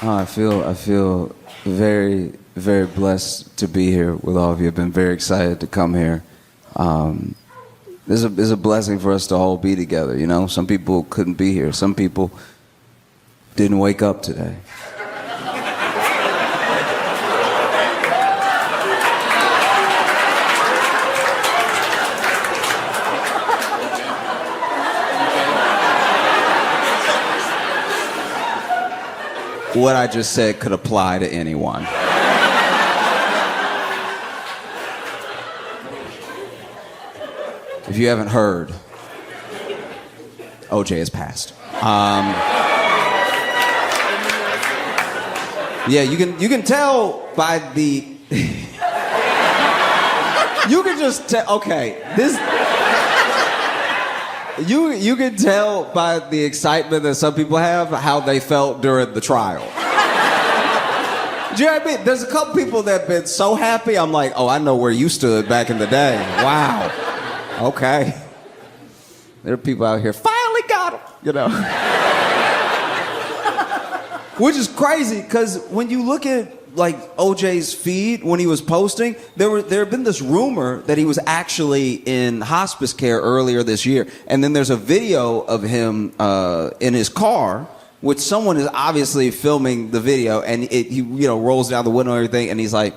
I feel very, very blessed to be here with all of you. I've been very excited to come here. This is a blessing for us to all be together, you know? Some people couldn't be here. Some people didn't wake up today. What I just said could apply to anyone. If you haven't heard, OJ has passed. Yeah, you can tell by the. You can just tell. Okay, this. You can tell by the excitement that some people have how they felt during the trial. Do you know what I mean? There's a couple people that have been so happy, I'm like, oh, I know where you stood back in the day. Wow. Okay. There are people out here, finally got him, you know. Which is crazy, because when you look at like OJ's feed when he was posting, there had been this rumor that he was actually in hospice care earlier this year, and then there's a video of him in his car, which someone is obviously filming the video, and he rolls down the window and everything, and he's like,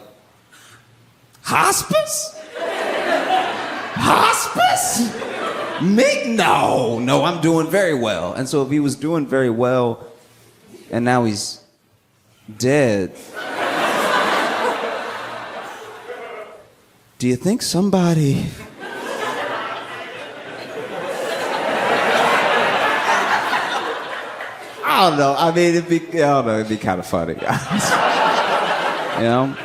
hospice? Hospice? Me? No, I'm doing very well. And so if he was doing very well, and now he's dead. Do you think somebody... I don't know. I mean, it'd be kind of funny. You know?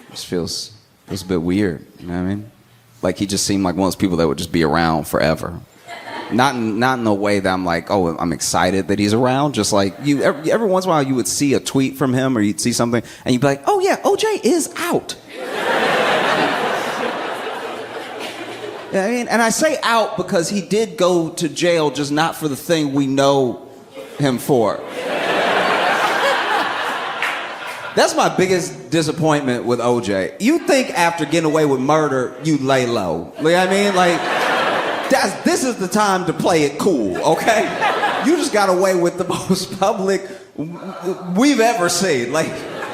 It just feels a bit weird, you know what I mean? Like he just seemed like one of those people that would just be around forever. Not in a way that I'm like, oh, I'm excited that he's around. Just like every once in a while you would see a tweet from him or you'd see something and you'd be like, oh yeah, OJ is out. Yeah, I mean, and I say out because he did go to jail, just not for the thing we know him for. That's my biggest disappointment with OJ. You think after getting away with murder, you lay low. You know what I mean? Like, this is the time to play it cool, okay? You just got away with the most public we've ever seen. Like,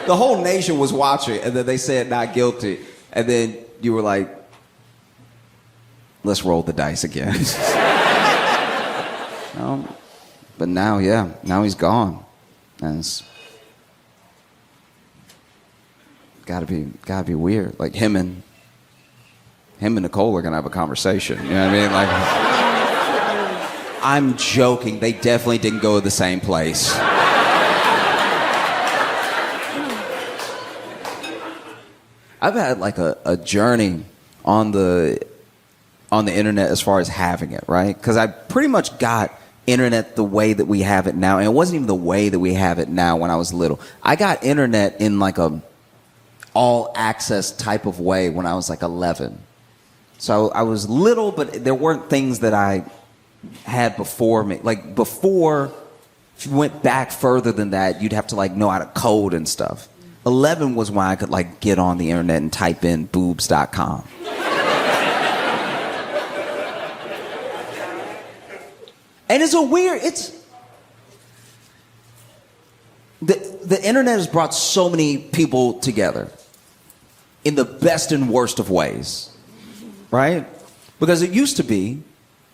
the whole nation was watching, and then they said not guilty. And then you were like, let's roll the dice again. But now he's gone. And it's gotta be weird. Like him and Nicole are gonna have a conversation. You know what I mean? Like, I'm joking. They definitely didn't go to the same place. I've had like a journey on the internet as far as having it, right? Because I pretty much got internet the way that we have it now, and it wasn't even the way that we have it now when I was little. I got internet in like a all access type of way when I was like 11. So I was little, but there weren't things that I had before me. Like before, if you went back further than that, you'd have to like know how to code and stuff. 11 was when I could like get on the internet and type in boobs.com. And it's the internet has brought so many people together in the best and worst of ways, right? Because it used to be,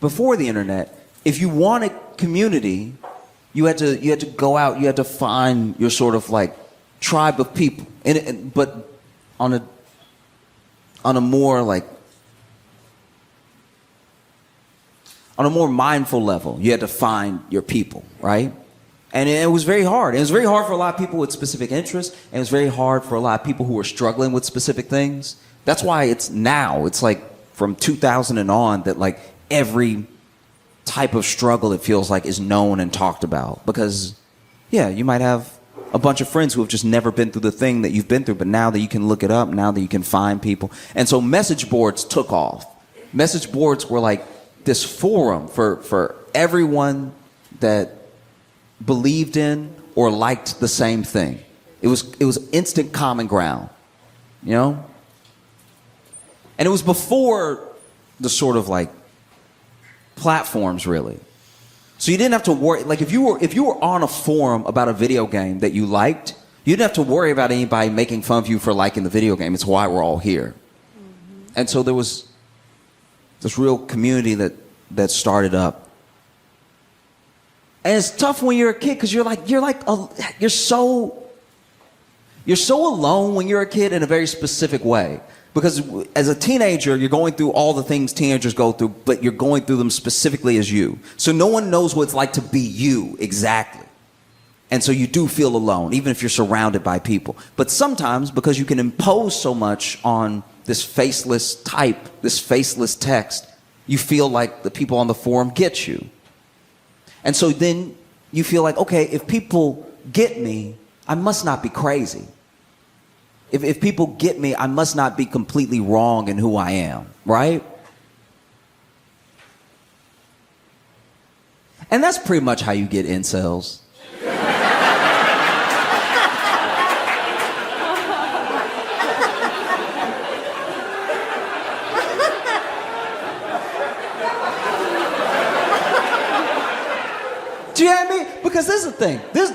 before the internet, if you wanted community, you had to go out, you had to find your sort of like tribe of people, but on a more mindful level, you had to find your people, right? And it was very hard. It was very hard for a lot of people with specific interests, and it was very hard for a lot of people who were struggling with specific things. That's why it's like from 2000 and on that like every type of struggle, it feels like, is known and talked about. Because, yeah, you might have a bunch of friends who have just never been through the thing that you've been through, but now that you can look it up, now that you can find people. And so message boards took off. message boards were like this forum for everyone that believed in or liked the same thing. It was instant common ground, you know? And it was before the sort of like platforms, really. So you didn't have to worry, like if you were on a forum about a video game that you liked, you didn't have to worry about anybody making fun of you for liking the video game. It's why we're all here. Mm-hmm. And so there was this real community that started up. And it's tough when you're a kid because you're so alone when you're a kid in a very specific way. Because as a teenager, you're going through all the things teenagers go through, but you're going through them specifically as you. So no one knows what it's like to be you exactly. And so you do feel alone, even if you're surrounded by people. But sometimes, because you can impose so much on this faceless type, this faceless text, you feel like the people on the forum get you. And so then you feel like, okay, if people get me, I must not be crazy. If people get me, I must not be completely wrong in who I am, right? And that's pretty much how you get incels. Do you know what I mean? Because this is the thing. This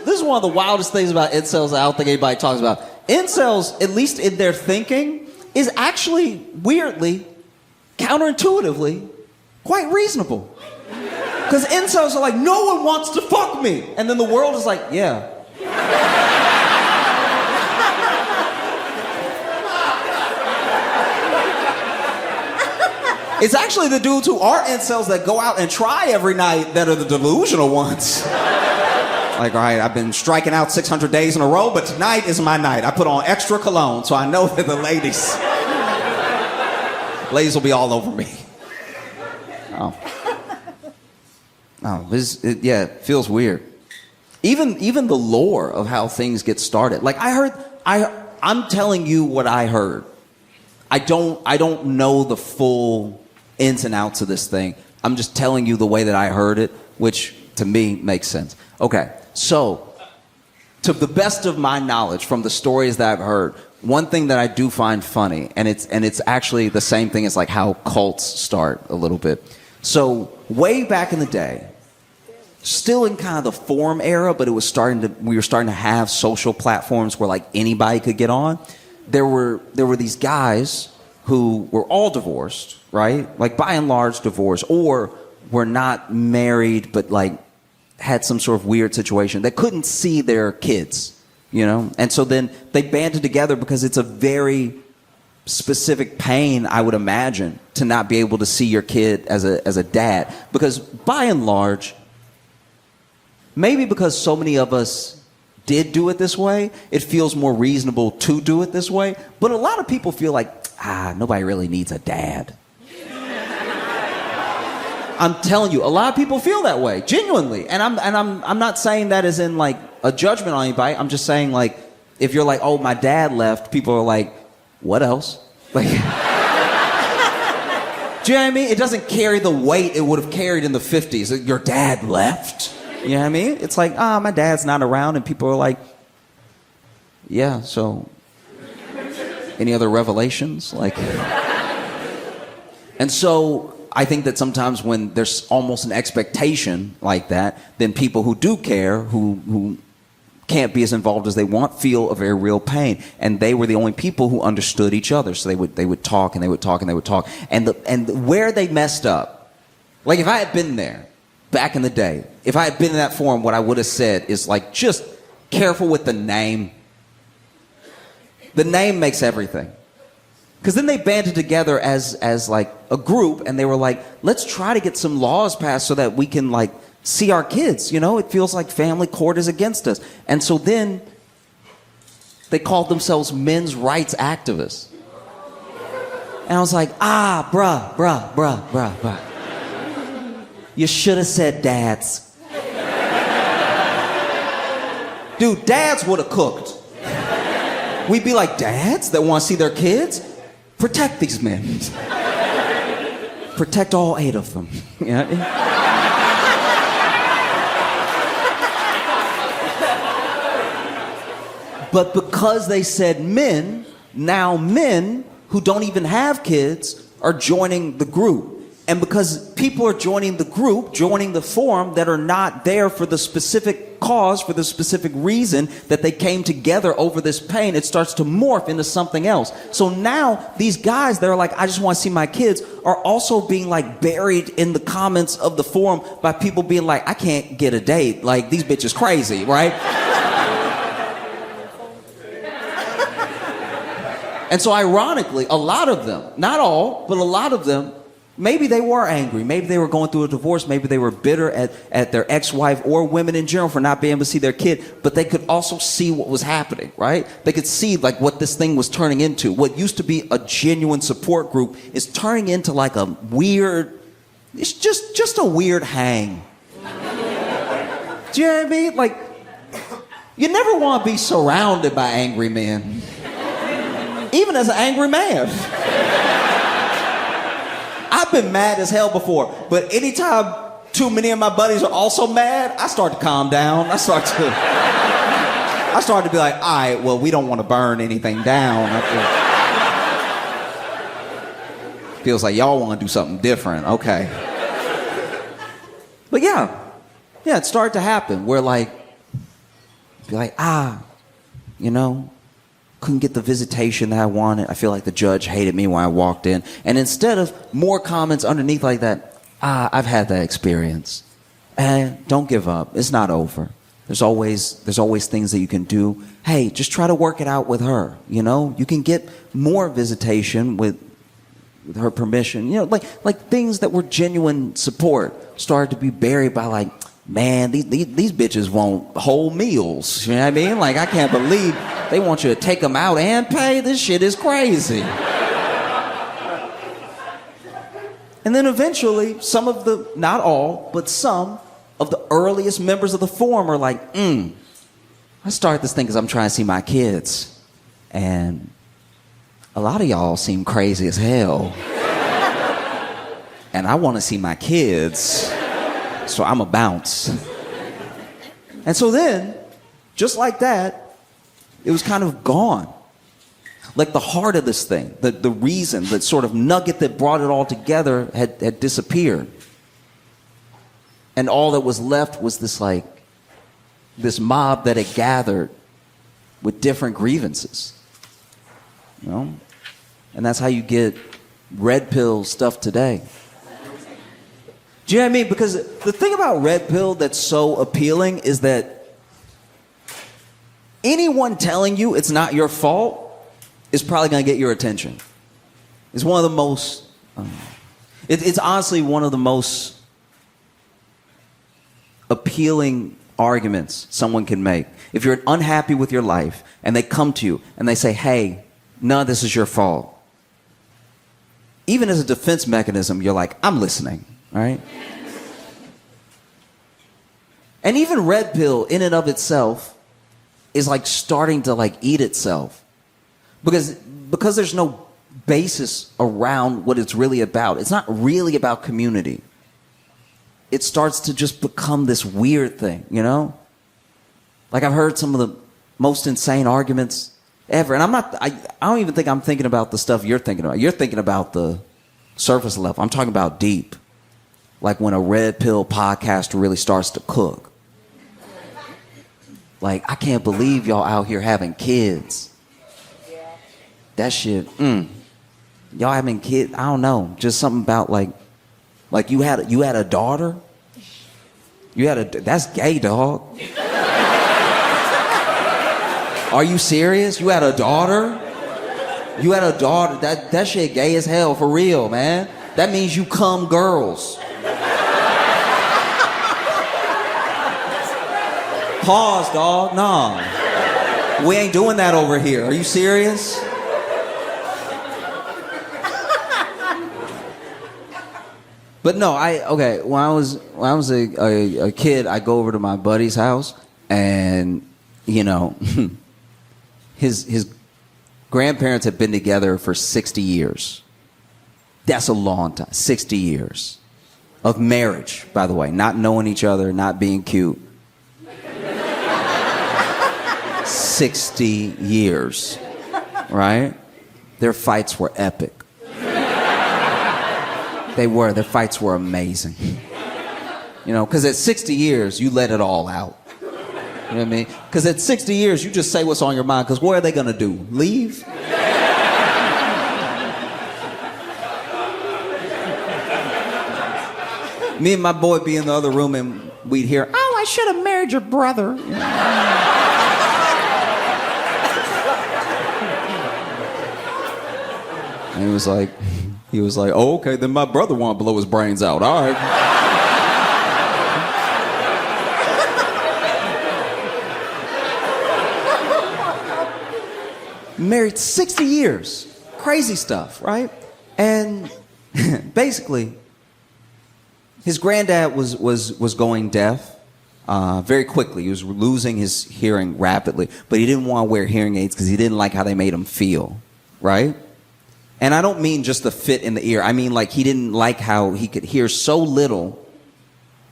is one of the wildest things about incels I don't think anybody talks about. Incels, at least in their thinking, is actually weirdly, counterintuitively, quite reasonable. Because incels are like, no one wants to fuck me. And then the world is like, yeah. It's actually the dudes who are incels that go out and try every night that are the delusional ones. Like, all right, I've been striking out 600 days in a row, but tonight is my night. I put on extra cologne, so I know that the ladies will be all over me. Oh, it feels weird. Even the lore of how things get started. Like I'm telling you what I heard. I don't know the full ins and outs of this thing. I'm just telling you the way that I heard it, which to me makes sense. Okay. So, to the best of my knowledge from the stories that I've heard, one thing that I do find funny, and it's actually the same thing as like how cults start a little bit. So, way back in the day, still in kind of the forum era, but we were starting to have social platforms where like anybody could get on. There were these guys who were all divorced, right? Like by and large divorced, or were not married, but like had some sort of weird situation. They couldn't see their kids, you know? And so then they banded together because it's a very specific pain, I would imagine, to not be able to see your kid as a dad. Because by and large, maybe because so many of us did do it this way, it feels more reasonable to do it this way. But a lot of people feel like, nobody really needs a dad. I'm telling you, a lot of people feel that way, genuinely. And I'm not saying that as in like a judgment on anybody. I'm just saying like, if you're like, oh, my dad left, people are like, what else? Like, do you know what I mean? It doesn't carry the weight it would have carried in the 50s. Your dad left? You know what I mean? It's like, my dad's not around, and people are like, yeah, so any other revelations? Like, and so I think that sometimes when there's almost an expectation like that, then people who do care, who can't be as involved as they want, feel a very real pain. And they were the only people who understood each other. So they would talk and they would talk and they would talk. And where they messed up, like if I had been there back in the day, if I had been in that forum, what I would have said is like, just careful with the name. The name makes everything. Because then they banded together as like a group, and they were like, let's try to get some laws passed so that we can like see our kids. You know, it feels like family court is against us. And so then they called themselves men's rights activists. And I was like, bruh. You should have said dads. Dude, dads would have cooked. We'd be like, dads that want to see their kids? Protect these men. protect all 8 of them. You know? But because they said men, now men who don't even have kids are joining the group. And because people are joining the group, joining the forum that are not there for the specific cause, for the specific reason that they came together over this pain, it starts to morph into something else. So now these guys that are like, I just want to see my kids, are also being like buried in the comments of the forum by people being like, I can't get a date. Like, these bitches crazy, right? And so ironically, a lot of them, not all, but a lot of them, maybe they were angry. Maybe they were going through a divorce. Maybe they were bitter at their ex-wife or women in general for not being able to see their kid. But they could also see what was happening, right? They could see like what this thing was turning into. What used to be a genuine support group is turning into like a weird, it's just a weird hang. Do you know what I mean? Like, you never want to be surrounded by angry men. Even as an angry man. I've been mad as hell before, but anytime too many of my buddies are also mad, I start to calm down. I start to be like, all right, well, we don't want to burn anything down. Feels like y'all want to do something different. Okay. But yeah, it started to happen where like, be like, you know, couldn't get the visitation that I wanted. I feel like the judge hated me when I walked in. And instead of more comments underneath like that, I've had that experience. And don't give up. It's not over. There's always things that you can do. Hey, just try to work it out with her. You know, you can get more visitation with her permission. You know, like things that were genuine support started to be buried by like, man, these bitches want whole meals. You know what I mean? Like, I can't believe they want you to take them out and pay. This shit is crazy. And then eventually, some of the, not all, but some of the earliest members of the forum are like, I started this thing because I'm trying to see my kids. And a lot of y'all seem crazy as hell. And I want to see my kids. So I'm a bounce. And so then, just like that, it was kind of gone. Like the heart of this thing, the reason, the sort of nugget that brought it all together had disappeared. And all that was left was this mob that had gathered with different grievances. You know? And that's how you get red pill stuff today. Do you know what I mean? Because the thing about red pill that's so appealing is that anyone telling you it's not your fault is probably going to get your attention. It's one of the most, it's honestly one of the most appealing arguments someone can make. If you're unhappy with your life and they come to you and they say, hey, none of this is your fault. Even as a defense mechanism, you're like, I'm listening. All right? And even red pill in and of itself is like starting to like eat itself. Because there's no basis around what it's really about. It's not really about community. It starts to just become this weird thing, you know? Like I've heard some of the most insane arguments ever. And I don't even think I'm thinking about the stuff you're thinking about. You're thinking about the surface level. I'm talking about deep. Like when a red pill podcaster really starts to cook. Like, I can't believe y'all out here having kids. That shit, y'all having kids, I don't know. Just something about like you had a daughter? That's gay, dog. Are you serious? You had a daughter? You had a daughter? That shit gay as hell, for real, man. That means you cum girls. Pause, dog. Nah. We ain't doing that over here. Are you serious? But no, when I was a kid, I go over to my buddy's house and, you know, his grandparents had been together for 60 years. That's a long time. 60 years of marriage, by the way. Not knowing each other, not being cute. 60 years, right? Their fights were epic. They were. Their fights were amazing. You know, because at 60 years, you let it all out. You know what I mean? Because at 60 years, you just say what's on your mind, because what are they going to do? Leave? Me and my boy be in the other room, and we'd hear, "Oh, I should have married your brother." And he was like, "Oh, okay, then my brother wanted to blow his brains out. All right." Married 60 years. Crazy stuff, right? And basically, his granddad was going deaf very quickly. He was losing his hearing rapidly, but he didn't want to wear hearing aids because he didn't like how they made him feel, right? And I don't mean just the fit in the ear. I mean, like, he didn't like how he could hear so little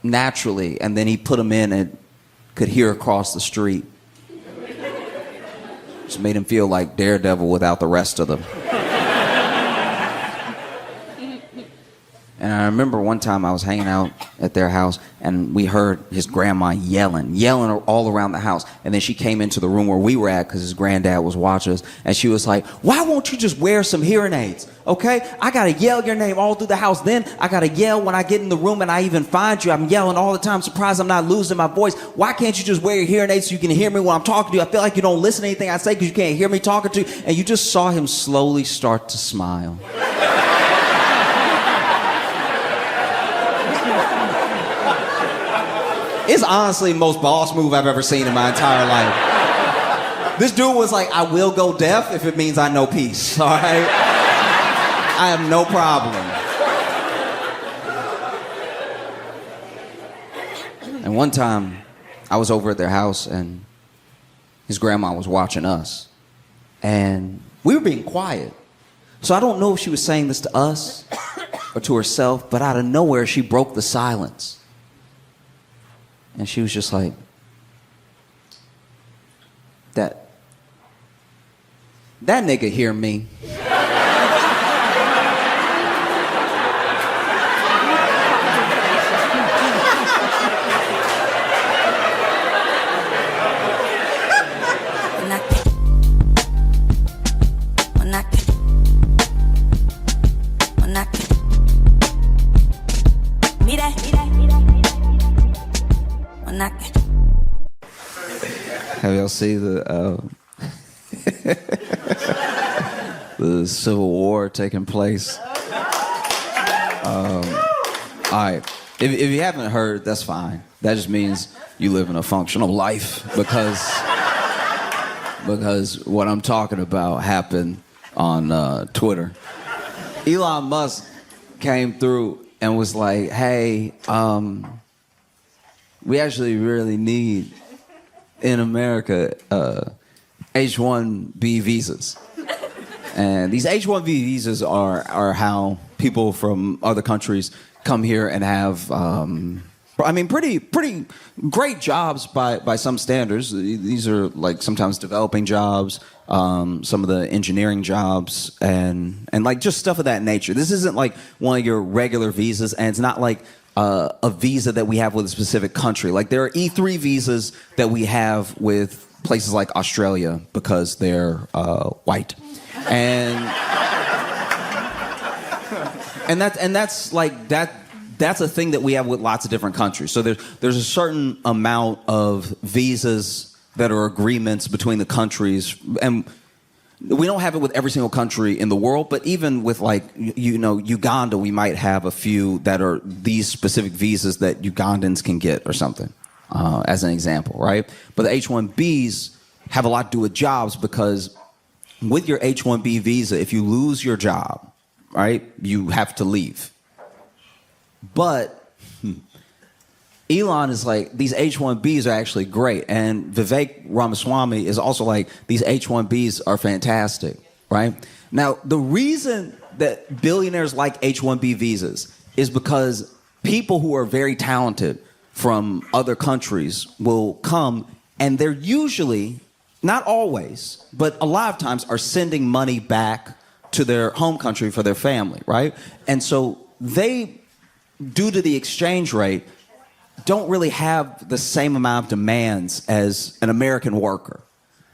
naturally, and then he put him in and could hear across the street. Just made him feel like Daredevil without the rest of them. And I remember one time I was hanging out at their house, and we heard his grandma yelling all around the house. And then she came into the room where we were at because his granddad was watching us. And she was like, "Why won't you just wear some hearing aids? Okay? I got to yell your name all through the house. Then I got to yell when I get in the room and I even find you. I'm yelling all the time. I'm surprised I'm not losing my voice. Why can't you just wear your hearing aids so you can hear me when I'm talking to you? I feel like you don't listen to anything I say because you can't hear me talking to you." And you just saw him slowly start to smile. It's honestly the most boss move I've ever seen in my entire life. This dude was like, "I will go deaf if it means I know peace, all right? I have no problem." And one time, I was over at their house, and his grandma was watching us. And we were being quiet. So I don't know if she was saying this to us or to herself, but out of nowhere, she broke the silence. And she was just like, that nigga hear me. Have y'all seen the Civil War taking place? All right. If you haven't heard, that's fine. That just means you live in a functional life because what I'm talking about happened on Twitter. Elon Musk came through and was like, "Hey, we actually really need in America H-1B visas." And these H-1B visas are how people from other countries come here and have, pretty great jobs by some standards. These are like sometimes developing jobs, some of the engineering jobs, and like just stuff of that nature. This isn't like one of your regular visas, and it's not like a visa that we have with a specific country. Like there are E3 visas that we have with places like Australia because they're white, and that's like that. That's a thing that we have with lots of different countries. So there's a certain amount of visas that are agreements between the countries, and we don't have it with every single country in the world, but even with like, Uganda, we might have a few that are these specific visas that Ugandans can get or something, as an example, right? But the H-1Bs have a lot to do with jobs because with your H-1B visa, if you lose your job, right, you have to leave. But Elon is like, these H-1Bs are actually great. And Vivek Ramaswamy is also like, these H-1Bs are fantastic, right? Now, the reason that billionaires like H-1B visas is because people who are very talented from other countries will come, and they're usually, not always, but a lot of times are sending money back to their home country for their family, right? And so they, due to the exchange rate, don't really have the same amount of demands as an American worker.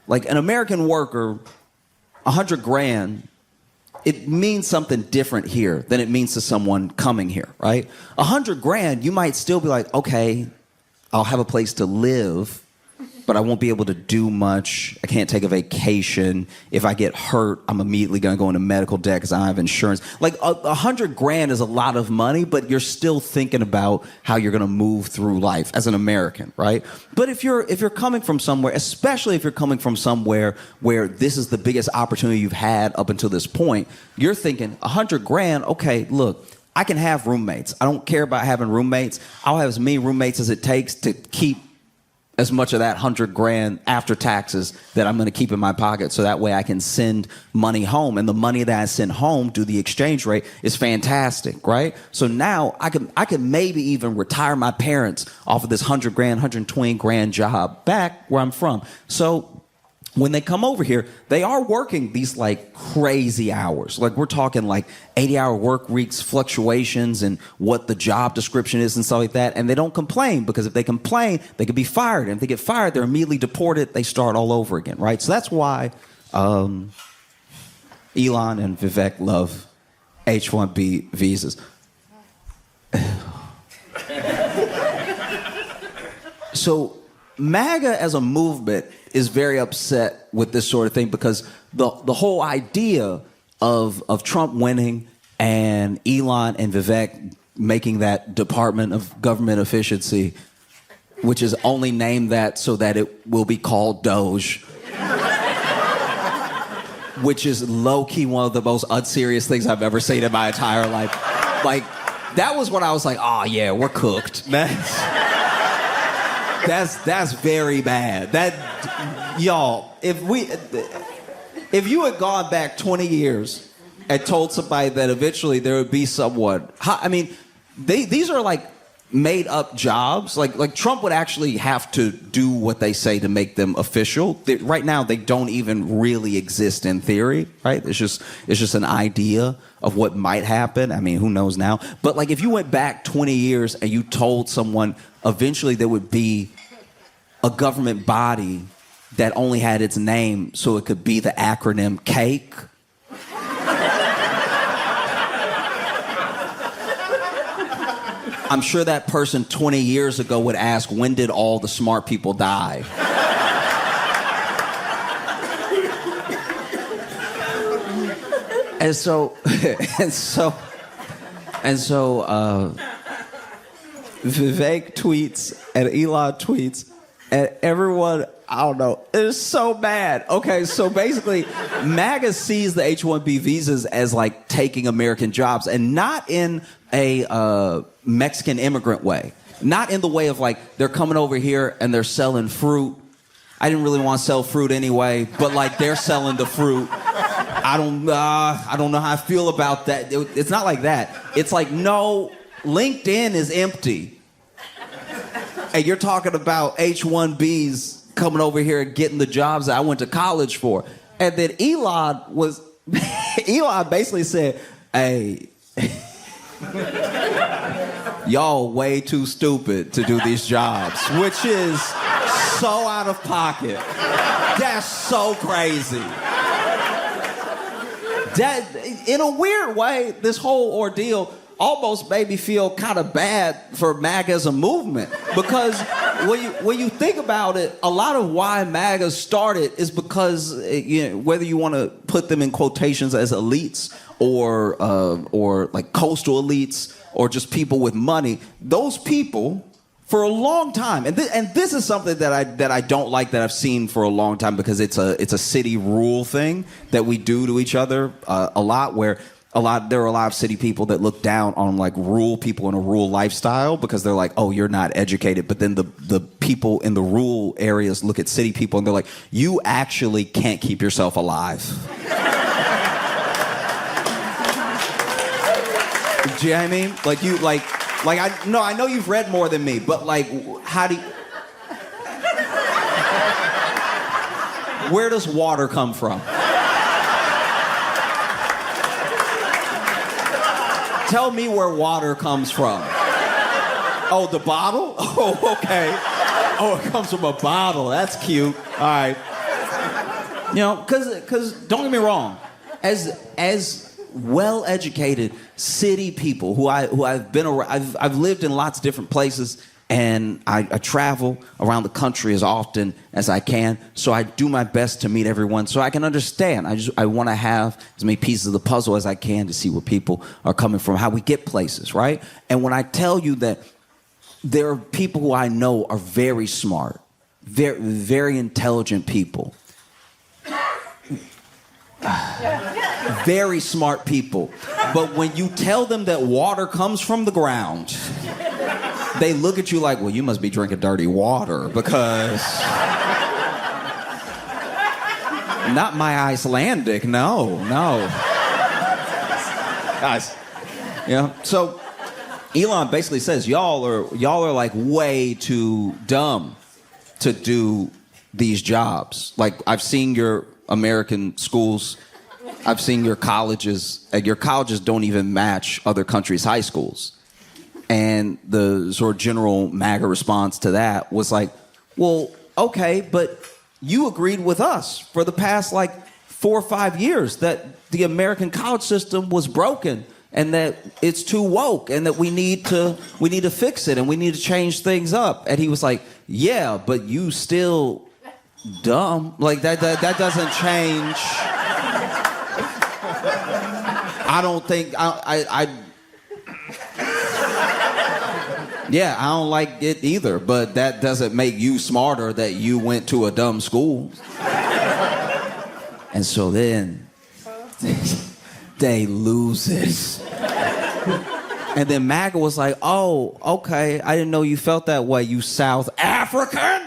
Like an American worker, $100,000, it means something different here than it means to someone coming here, right? $100,000, you might still be like, okay, I'll have a place to live, but I won't be able to do much. I can't take a vacation. If I get hurt, I'm immediately going to go into medical debt because I don't have insurance. Like $100,000 is a lot of money, but you're still thinking about how you're going to move through life as an American, right? But if you're coming from somewhere, especially if you're coming from somewhere where this is the biggest opportunity you've had up until this point, you're thinking $100,000. Okay, look, I can have roommates. I don't care about having roommates. I'll have as many roommates as it takes to keep as much of that $100,000 after taxes that I'm going to keep in my pocket, so that way I can send money home, and the money that I send home due to the exchange rate is fantastic, right? So now I can maybe even retire my parents off of this $100,000, $120,000 job back where I'm from. So when they come over here, they are working these like crazy hours. Like we're talking like 80-hour work weeks, fluctuations, and what the job description is and stuff like that. And they don't complain, because if they complain, they could be fired. And if they get fired, they're immediately deported. They start all over again, right? So that's why Elon and Vivek love H-1B visas. So MAGA as a movement is very upset with this sort of thing, because the whole idea of Trump winning and Elon and Vivek making that Department of Government Efficiency, which is only named that so that it will be called Doge, which is low-key one of the most unserious things I've ever seen in my entire life. Like, that was when I was like, oh yeah, we're cooked. That's very bad. That, y'all, if you had gone back 20 years and told somebody that eventually there would be someone, I mean, these are like made up jobs. Like Trump would actually have to do what they say to make them official. Right now, they don't even really exist in theory, right? It's just an idea of what might happen. I mean, who knows now? But like, if you went back 20 years and you told someone eventually there would be a government body that only had its name so it could be the acronym CAKE, I'm sure that person 20 years ago would ask, when did all the smart people die? And so Vivek tweets and Elon tweets, and everyone, I don't know, is so mad. Okay, so basically, MAGA sees the H-1B visas as like taking American jobs, and not in a Mexican immigrant way. Not in the way of like, they're coming over here and they're selling fruit. I didn't really want to sell fruit anyway, but like they're selling the fruit. I don't know how I feel about that. It's not like that. It's like, no, LinkedIn is empty. And you're talking about H-1Bs coming over here and getting the jobs that I went to college for. And then Elon basically said, hey, y'all way too stupid to do these jobs, which is so out of pocket. That's so crazy. That, in a weird way, this whole ordeal almost made me feel kind of bad for MAGA as a movement, because when you think about it, a lot of why MAGA started is because, you know, whether you want to put them in quotations as elites or like coastal elites or just people with money, those people for a long time, and this is something that I don't like, that I've seen for a long time, because it's a city rule thing that we do to each other a lot, where there are a lot of city people that look down on like rural people in a rural lifestyle, because they're like, oh, you're not educated. But then the people in the rural areas look at city people and they're like, you actually can't keep yourself alive. Do you know what I mean? Like you, I know you've read more than me, but like, how do you... Where does water come from? Tell me where water comes from. Oh, the bottle? Oh, okay. Oh, it comes from a bottle. That's cute. All right. You know, because don't get me wrong, as well-educated city people who I've been around, I've lived in lots of different places, and I travel around the country as often as I can, so I do my best to meet everyone so I can understand. I want to have as many pieces of the puzzle as I can to see where people are coming from, how we get places, right? And when I tell you that there are people who I know are very smart, very, very intelligent people, very smart people, but when you tell them that water comes from the ground, they look at you like, well, you must be drinking dirty water because... Not my Icelandic, no. Guys, so Elon basically says, y'all are like way too dumb to do these jobs. Like, I've seen your American schools, I've seen your colleges, and your colleges don't even match other countries' high schools. And the sort of general MAGA response to that was like, well, okay, but you agreed with us for the past like 4 or 5 years that the American college system was broken and that it's too woke and that we need to fix it and we need to change things up. And he was like, yeah, but you still dumb. Like that doesn't change. I don't think Yeah, I don't like it either, but that doesn't make you smarter that you went to a dumb school. And so then they lose it. And then MAGA was like, oh, okay, I didn't know you felt that way, you South African.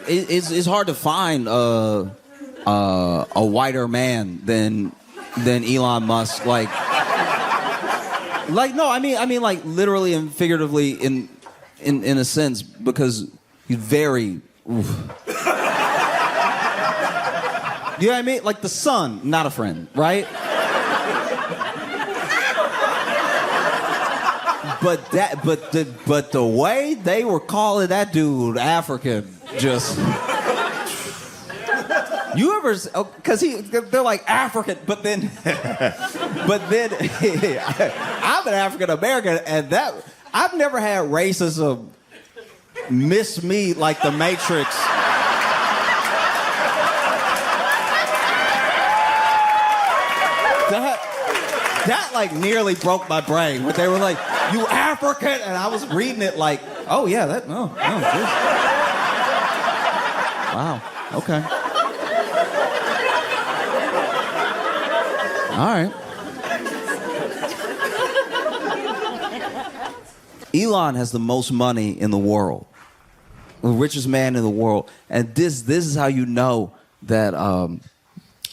It's hard to find a whiter man than Elon Musk. Like no, I mean, like literally and figuratively in a sense, because he's very. Oof. You know what I mean? Like the sun, not a friend, right? But the way they were calling that dude African, just you ever? Because they're like African, but then I'm an African American, and that I've never had racism miss me like the Matrix. That like nearly broke my brain. But they were like, "You African," and I was reading it like, "Oh yeah, that oh geez. Wow, okay, all right." Elon has the most money in the world, the richest man in the world, and this is how you know that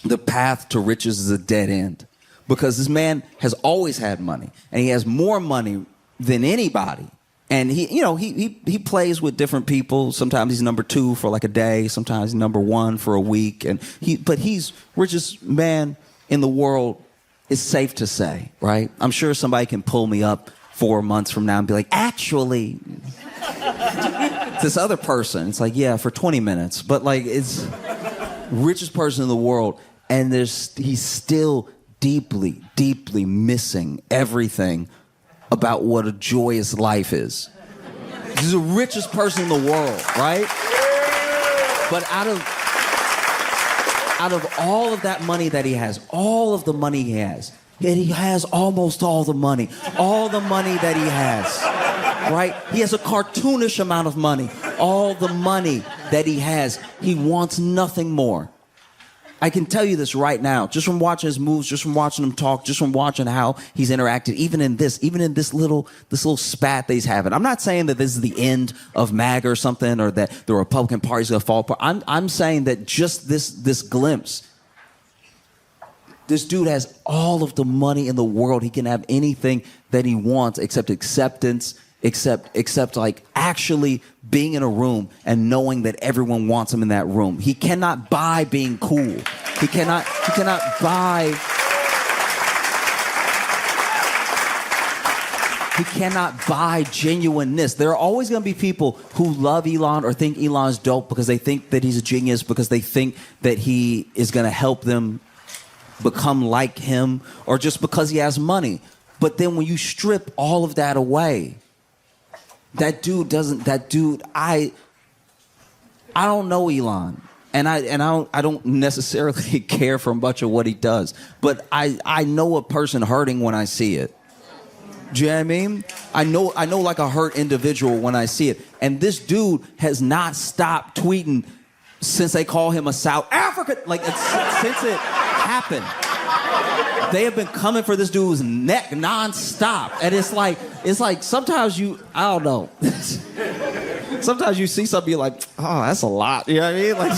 the path to riches is a dead end. Because this man has always had money, and he has more money than anybody. And he plays with different people. Sometimes he's number 2 for like a day. Sometimes he's number 1 for a week. But he's richest man in the world, is safe to say, right? I'm sure somebody can pull me up 4 months from now and be like, actually, this other person. It's like, yeah, for 20 minutes. But like, it's richest person in the world, and he's still deeply, deeply missing everything about what a joyous life is. He's the richest person in the world, right? But out of all of that money that he has, all of the money he has, and he has almost all the money that he has, right? He has a cartoonish amount of money. All the money that he has, he wants nothing more I can tell you this right now, just from watching his moves, just from watching him talk, just from watching how he's interacted, even in this little spat that he's having. I'm not saying that this is the end of MAGA or something, or that the Republican Party's gonna fall apart. I'm saying that just this glimpse. This dude has all of the money in the world. He can have anything that he wants except acceptance, except like actually being in a room and knowing that everyone wants him in that room. He cannot buy being cool. He cannot buy genuineness. There are always going to be people who love Elon or think Elon's dope because they think that he's a genius, because they think that he is going to help them become like him, or just because he has money. But then when you strip all of that away, I don't know Elon, and I don't necessarily care for much of what he does, but I know a person hurting when I see it. Do you know what I mean? I know like a hurt individual when I see it. And this dude has not stopped tweeting since they call him a South African, like since it happened. They have been coming for this dude's neck nonstop. And it's like sometimes I don't know. Sometimes you see something, you're like, oh, that's a lot. You know what I mean? Like,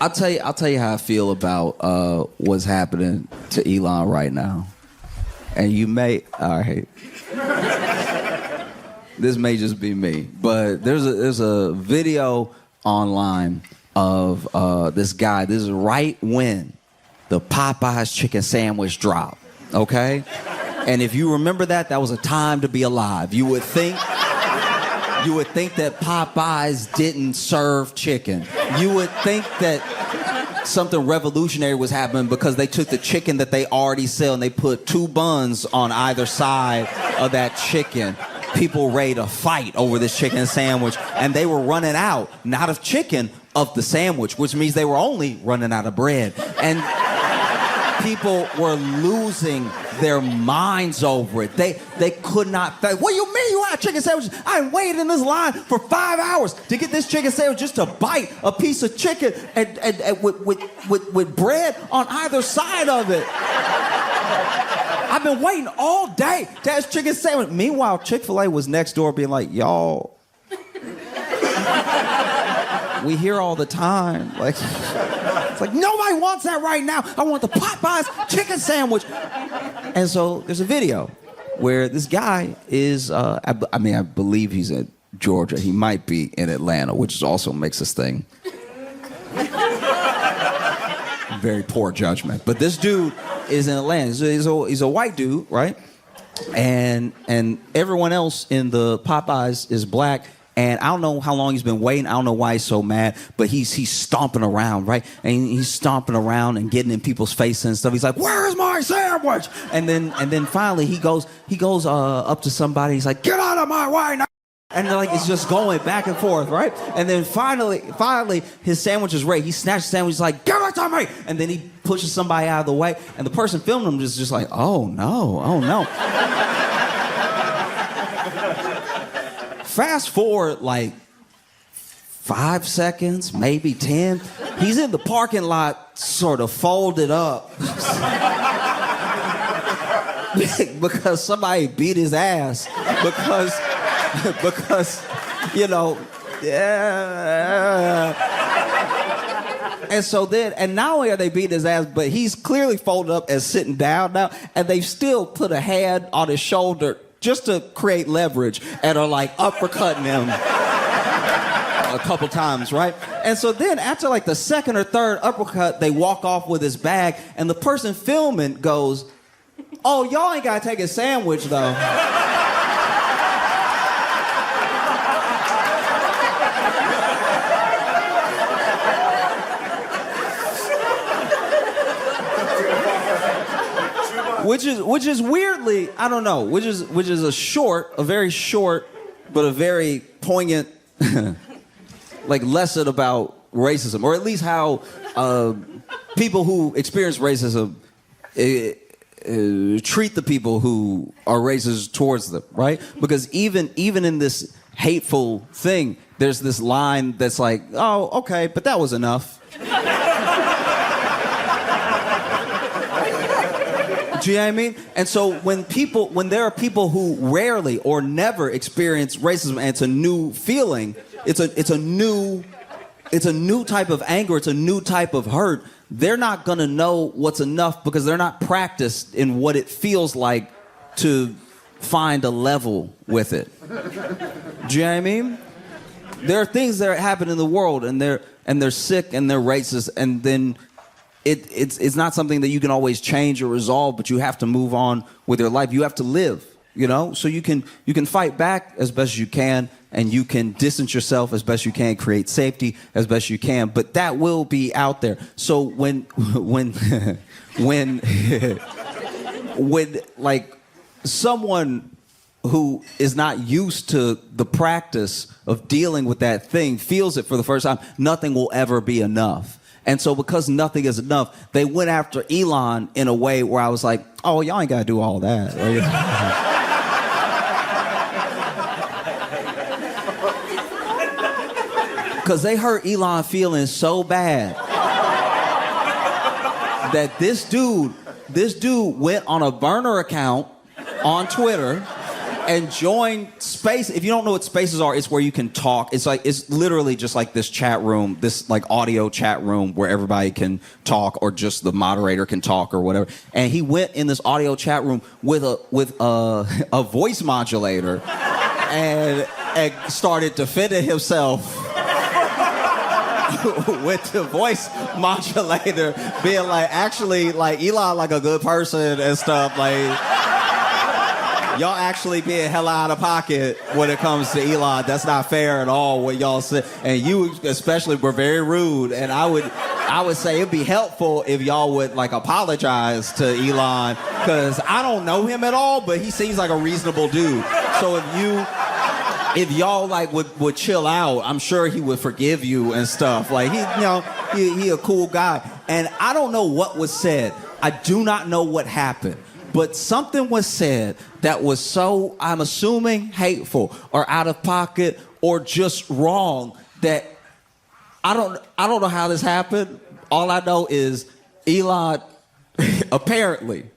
I'll tell you how I feel about what's happening to Elon right now. And you may, all right. This may just be me, but there's a video online of this guy. This is right when the Popeyes chicken sandwich dropped, okay? And if you remember that was a time to be alive. You would think that Popeyes didn't serve chicken. You would think that something revolutionary was happening because they took the chicken that they already sell and they put 2 buns on either side of that chicken. People ready to fight over this chicken sandwich, and they were running out, not of chicken, of the sandwich, which means they were only running out of bread. And people were losing their minds over it. They could not think, what do you mean you want a chicken sandwich? I waited in this line for 5 hours to get this chicken sandwich just to bite a piece of chicken and with bread on either side of it. I've been waiting all day to have chicken sandwich. Meanwhile, Chick-fil-A was next door being like, y'all, we hear all the time. Like, it's like, nobody wants that right now. I want the Popeyes chicken sandwich. And so there's a video where this guy is, I believe he's in Georgia. He might be in Atlanta, which also makes this thing very poor judgment. But this dude is in Atlanta. He's a white dude, right? And everyone else in the Popeyes is black. And I don't know how long he's been waiting. I don't know why he's so mad, but he's stomping around, right? And he's stomping around and getting in people's faces and stuff. He's like, "Where's my sandwich?" And then finally he goes up to somebody. He's like, "Get out of my way now!" And like it's just going back and forth, right? And then finally his sandwich is ready. He snatches the sandwich. He's like, "Give it to me!" And then he pushes somebody out of the way. And the person filming him is just like, "Oh no." Fast forward like 5 seconds, maybe 10. He's in the parking lot, sort of folded up. Because somebody beat his ass. Because, you know, yeah. And so then, and not only are they beating his ass, but he's clearly folded up and sitting down now, and they've still put a hand on his shoulder just to create leverage, and are like uppercutting him a couple times, right? And so then after like the second or third uppercut, they walk off with his bag, and the person filming goes, "Oh, y'all ain't gotta take his sandwich though." Which is weirdly, I don't know, which is a very short, but a very poignant, like lesson about racism, or at least how people who experience racism treat the people who are racist towards them, right? Because even in this hateful thing, there's this line that's like, oh, okay, but that was enough. Do you know what I mean? And so when there are people who rarely or never experience racism, and it's a new feeling, it's a new type of anger, it's a new type of hurt, they're not gonna know what's enough because they're not practiced in what it feels like to find a level with it. Do you know what I mean? There are things that happen in the world and they're sick and they're racist, and then it's not something that you can always change or resolve, but you have to move on with your life. You have to live, you know? So you can fight back as best as you can, and you can distance yourself as best you can, create safety as best you can, but that will be out there. So when like someone who is not used to the practice of dealing with that thing feels it for the first time, nothing will ever be enough. And so because nothing is enough, they went after Elon in a way where I was like, oh, y'all ain't got to do all that. Because they hurt Elon feelings so bad that this dude went on a burner account on Twitter and join Space. If you don't know what Spaces are, it's where you can talk. It's literally just like this chat room, this like audio chat room where everybody can talk, or just the moderator can talk or whatever. And he went in this audio chat room with a voice modulator and started defending himself with the voice modulator, being like, actually, like Elon like a good person and stuff, like. Y'all actually being hella out of pocket when it comes to Elon. That's not fair at all what y'all say. And you especially were very rude. And I would say it'd be helpful if y'all would like apologize to Elon, because I don't know him at all, but he seems like a reasonable dude. So if y'all like would chill out, I'm sure he would forgive you and stuff. Like he a cool guy. And I don't know what was said. I do not know what happened. But something was said that was so, I'm assuming, hateful or out of pocket or just wrong, that I don't know how this happened. All I know is Elon apparently,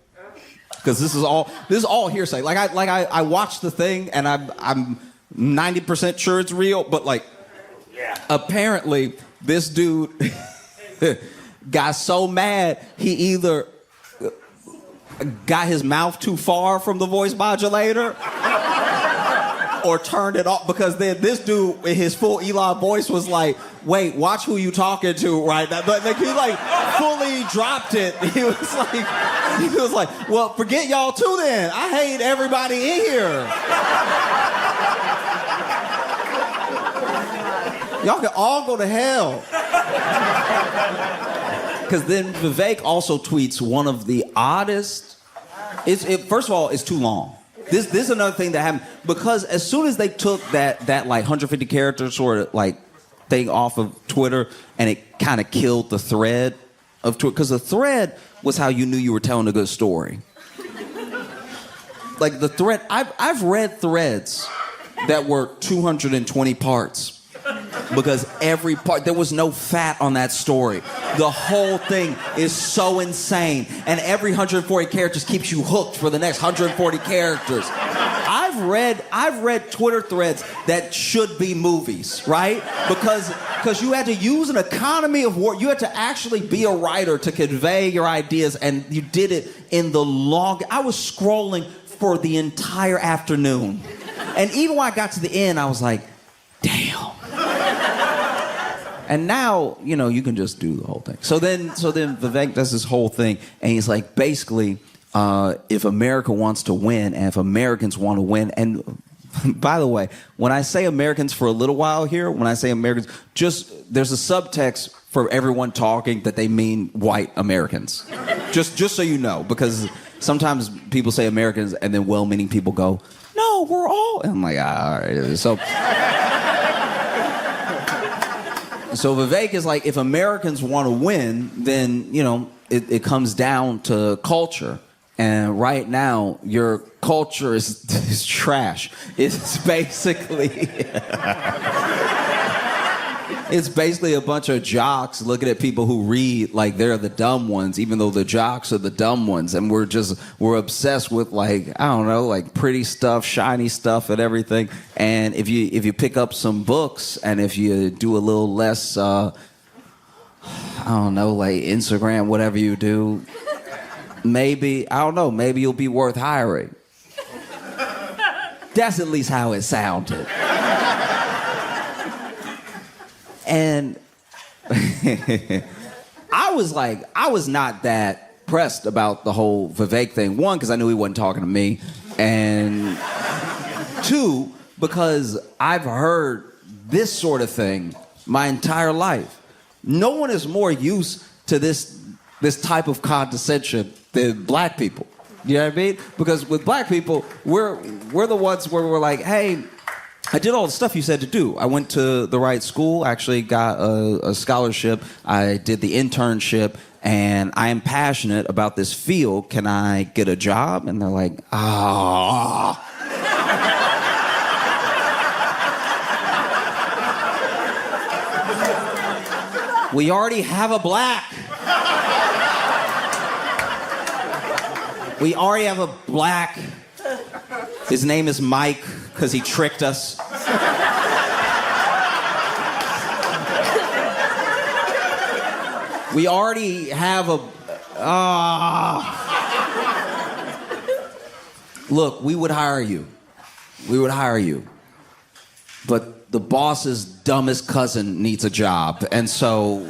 because this is all hearsay. I watched the thing and I'm 90% sure it's real, but like, apparently this dude got so mad he either got his mouth too far from the voice modulator or turned it off, because then this dude in his full Elon voice was like, wait, watch who you talking to right now. But like, he like fully dropped it. He was like, well, forget y'all too then. I hate everybody in here. Y'all can all go to hell. Because then Vivek also tweets one of the oddest. First of all, it's too long. This is another thing that happened, because as soon as they took that like 150 character sort of like thing off of Twitter, and it kind of killed the thread of Twitter, because the thread was how you knew you were telling a good story. Like the thread, I've read threads that were 220 parts. Because every part, there was no fat on that story. The whole thing is so insane. And every 140 characters keeps you hooked for the next 140 characters. I've read Twitter threads that should be movies, right? Because you had to use an economy of word. You had to actually be a writer to convey your ideas, and you did it in the long... I was scrolling for the entire afternoon. And even when I got to the end, I was like, damn. And now, you know, you can just do the whole thing. So then Vivek does this whole thing, and he's like, basically, if America wants to win, and if Americans want to win, and by the way, when I say Americans for a little while here, when I say Americans, just there's a subtext for everyone talking that they mean white Americans. just so you know, because sometimes people say Americans, and then well-meaning people go, no, we're all... And I'm like, all right. So Vivek is like, if Americans want to win, then, you know, it comes down to culture. And right now, your culture is trash. It's basically... It's basically a bunch of jocks looking at people who read like they're the dumb ones, even though the jocks are the dumb ones. And we're obsessed with, like, I don't know, like pretty stuff, shiny stuff and everything. And if you pick up some books and if you do a little less, I don't know, like Instagram, whatever you do, maybe you'll be worth hiring. That's at least how it sounded. And I was not that pressed about the whole Vivek thing. One, because I knew he wasn't talking to me. And two, because I've heard this sort of thing my entire life. No one is more used to this type of condescension than black people. You know what I mean? Because with black people, we're the ones where we're like, hey, I did all the stuff you said to do. I went to the right school, actually got a scholarship. I did the internship, and I am passionate about this field. Can I get a job? And they're like, ah. We already have a black. We already have a black. His name is Mike, because he tricked us. We already have a... Look, we would hire you. We would hire you. But the boss's dumbest cousin needs a job, and so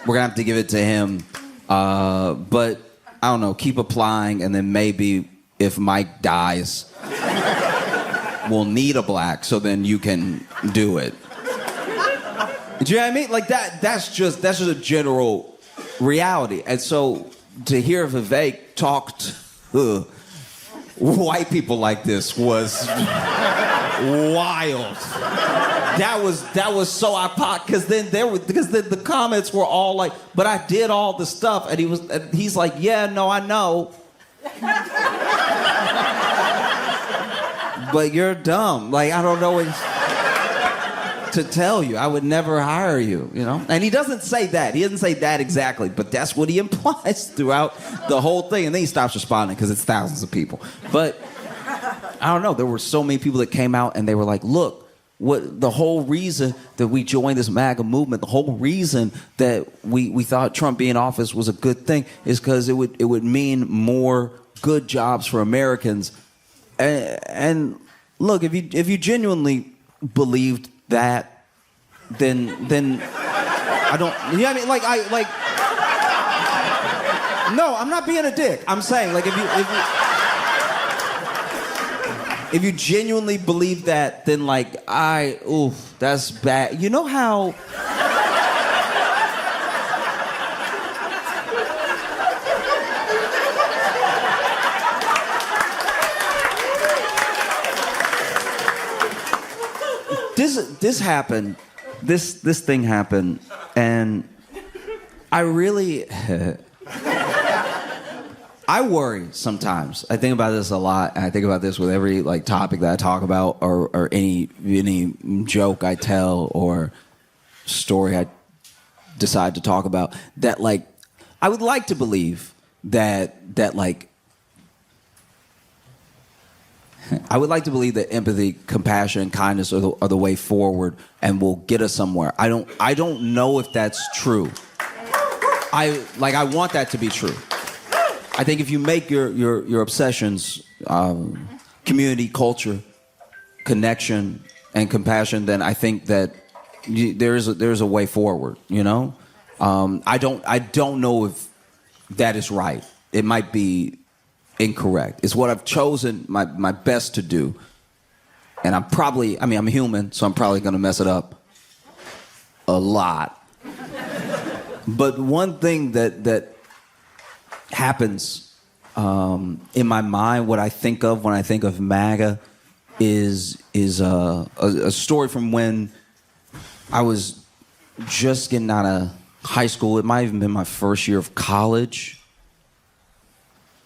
we're going to have to give it to him. But, I don't know, keep applying, and then maybe if Mike dies... we'll need a black, so then you can do it. Do you know what I mean? Like that's just a general reality. And so to hear Vivek talk to white people like this was wild. That was so apart, because then the comments were all like, but I did all the stuff, and he's like, yeah, no, I know. But you're dumb. Like, I don't know what to tell you. I would never hire you, you know? And he doesn't say that. He doesn't say that exactly, but that's what he implies throughout the whole thing. And then he stops responding because it's thousands of people. But I don't know. There were so many people that came out and they were like, look, what the whole reason that we joined this MAGA movement, the whole reason that we thought Trump being in office was a good thing is because it would mean more good jobs for Americans. And look, if you genuinely believed that, then I don't. You know what I mean? No, I'm not being a dick. I'm saying, like, if you genuinely believe that, then like that's bad. You know how. This happened, this thing happened, and I really, I worry sometimes. I think about this a lot, and I think about this with every like topic that I talk about, or any joke I tell, or story I decide to talk about. That like, I would like to believe that like. I would like to believe that empathy, compassion, and kindness are the way forward and will get us somewhere. I don't know if that's true. I want that to be true. I think if you make your obsessions community, culture, connection, and compassion, then I think that there's a way forward. You know, I don't know if that is right. It might be incorrect. It's what I've chosen my best to do. And I'm human, so I'm probably going to mess it up a lot. But one thing that happens in my mind, what I think of when I think of MAGA is a story from when I was just getting out of high school. It might have even been my first year of college.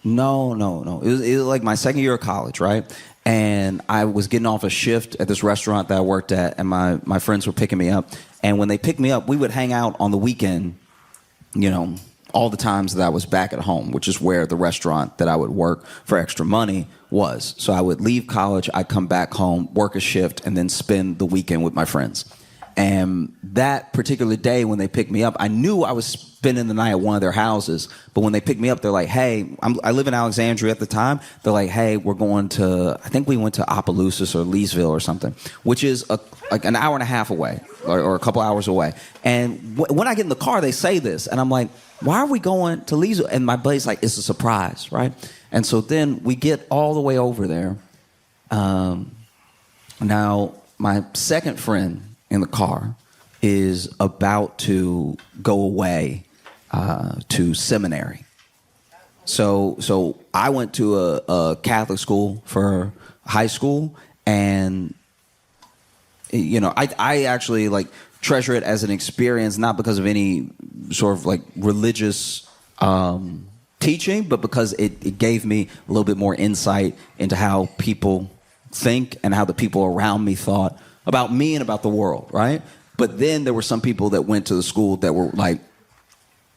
No. It was like my second year of college, right? And I was getting off a shift at this restaurant that I worked at, and my friends were picking me up. And when they picked me up, we would hang out on the weekend, all the times that I was back at home, which is where the restaurant that I would work for extra money was. So I would leave college, I'd come back home, work a shift, and then spend the weekend with my friends. And that particular day when they picked me up, I knew I was spending the night at one of their houses. But when they picked me up, they're like, hey, I live in Alexandria at the time. They're like, hey, we're going to, I think we went to Opelousas or Leesville or something, which is like an hour and a half away or a couple hours away. And when I get in the car, they say this. And I'm like, why are we going to Leesville? And my buddy's like, it's a surprise, right? And so then we get all the way over there. Now, my second friend in the car is about to go away to seminary. So I went to a Catholic school for high school, and I actually like treasure it as an experience, not because of any sort of like religious teaching, but because it gave me a little bit more insight into how people think and how the people around me thought about me and about the world, right? But then there were some people that went to the school that were like,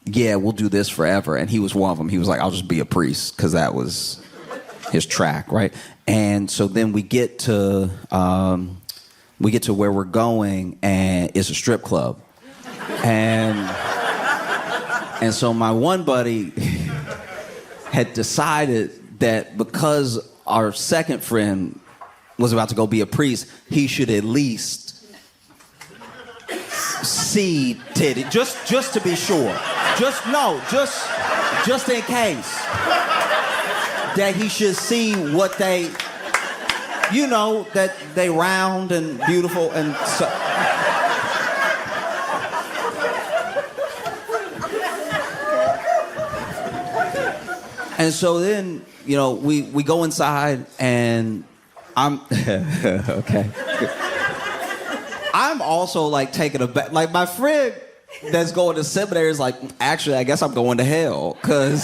yeah, we'll do this forever. And he was one of them. He was like, I'll just be a priest, because that was his track, right? And so then we get to where we're going, and it's a strip club. And so my one buddy had decided that because our second friend was about to go be a priest, he should at least see titty, just to be sure. Just in case. That he should see what they, that they round and beautiful and so. And so then, we go inside, and I'm okay. I'm also like taken aback. Like my friend that's going to seminary is like, actually, I guess I'm going to hell, because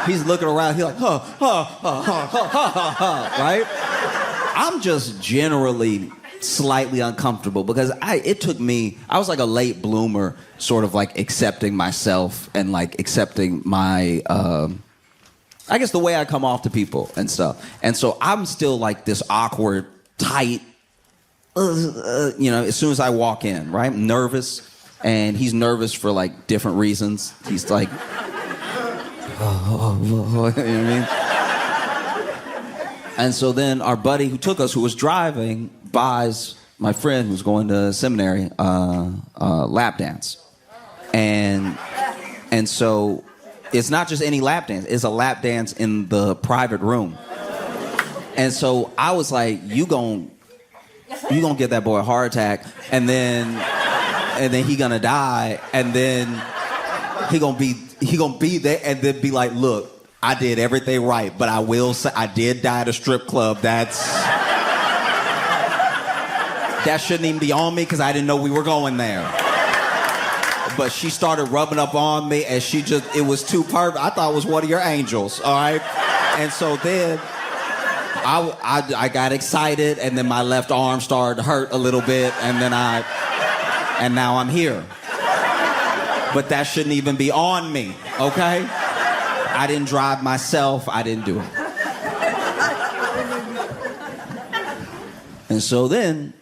he's looking around. He's like, right? I'm just generally slightly uncomfortable because I was like a late bloomer, sort of like accepting myself and like accepting my. I guess the way I come off to people and stuff. And so I'm still like this awkward, tight, as soon as I walk in, right? I'm nervous, and he's nervous for like different reasons. He's like, you know what I mean? And so then our buddy who took us, who was driving, buys my friend who's going to seminary lap dance. And so it's not just any lap dance. It's a lap dance in the private room. And so I was like, you gonna get that boy a heart attack, and then he gonna die, and then he gonna be there, and then be like, look, I did everything right, but I will say I did die at a strip club. That shouldn't even be on me, because I didn't know we were going there. But she started rubbing up on me, and it was too perfect. I thought it was one of your angels, all right? And so then I got excited, and then my left arm started to hurt a little bit, and now I'm here. But that shouldn't even be on me, okay? I didn't drive myself. I didn't do it. And so then,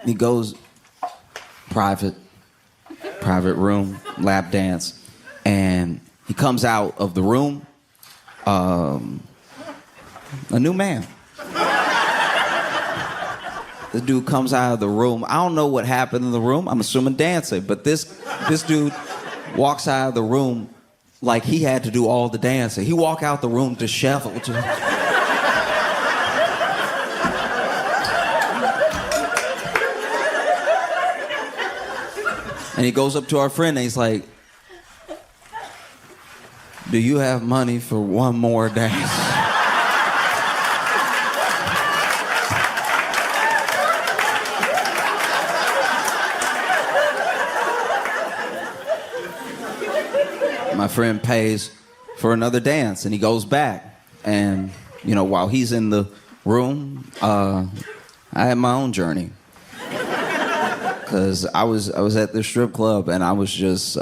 he goes private room, lap dance, and he comes out of the room, a new man. This dude comes out of the room. I don't know what happened in the room. I'm assuming dancing, but this dude walks out of the room like he had to do all the dancing. He walked out the room disheveled. And he goes up to our friend and he's like, do you have money for one more dance? My friend pays for another dance, and he goes back. And, you know, while he's in the room, I had my own journey. Because I was at the strip club, and I was just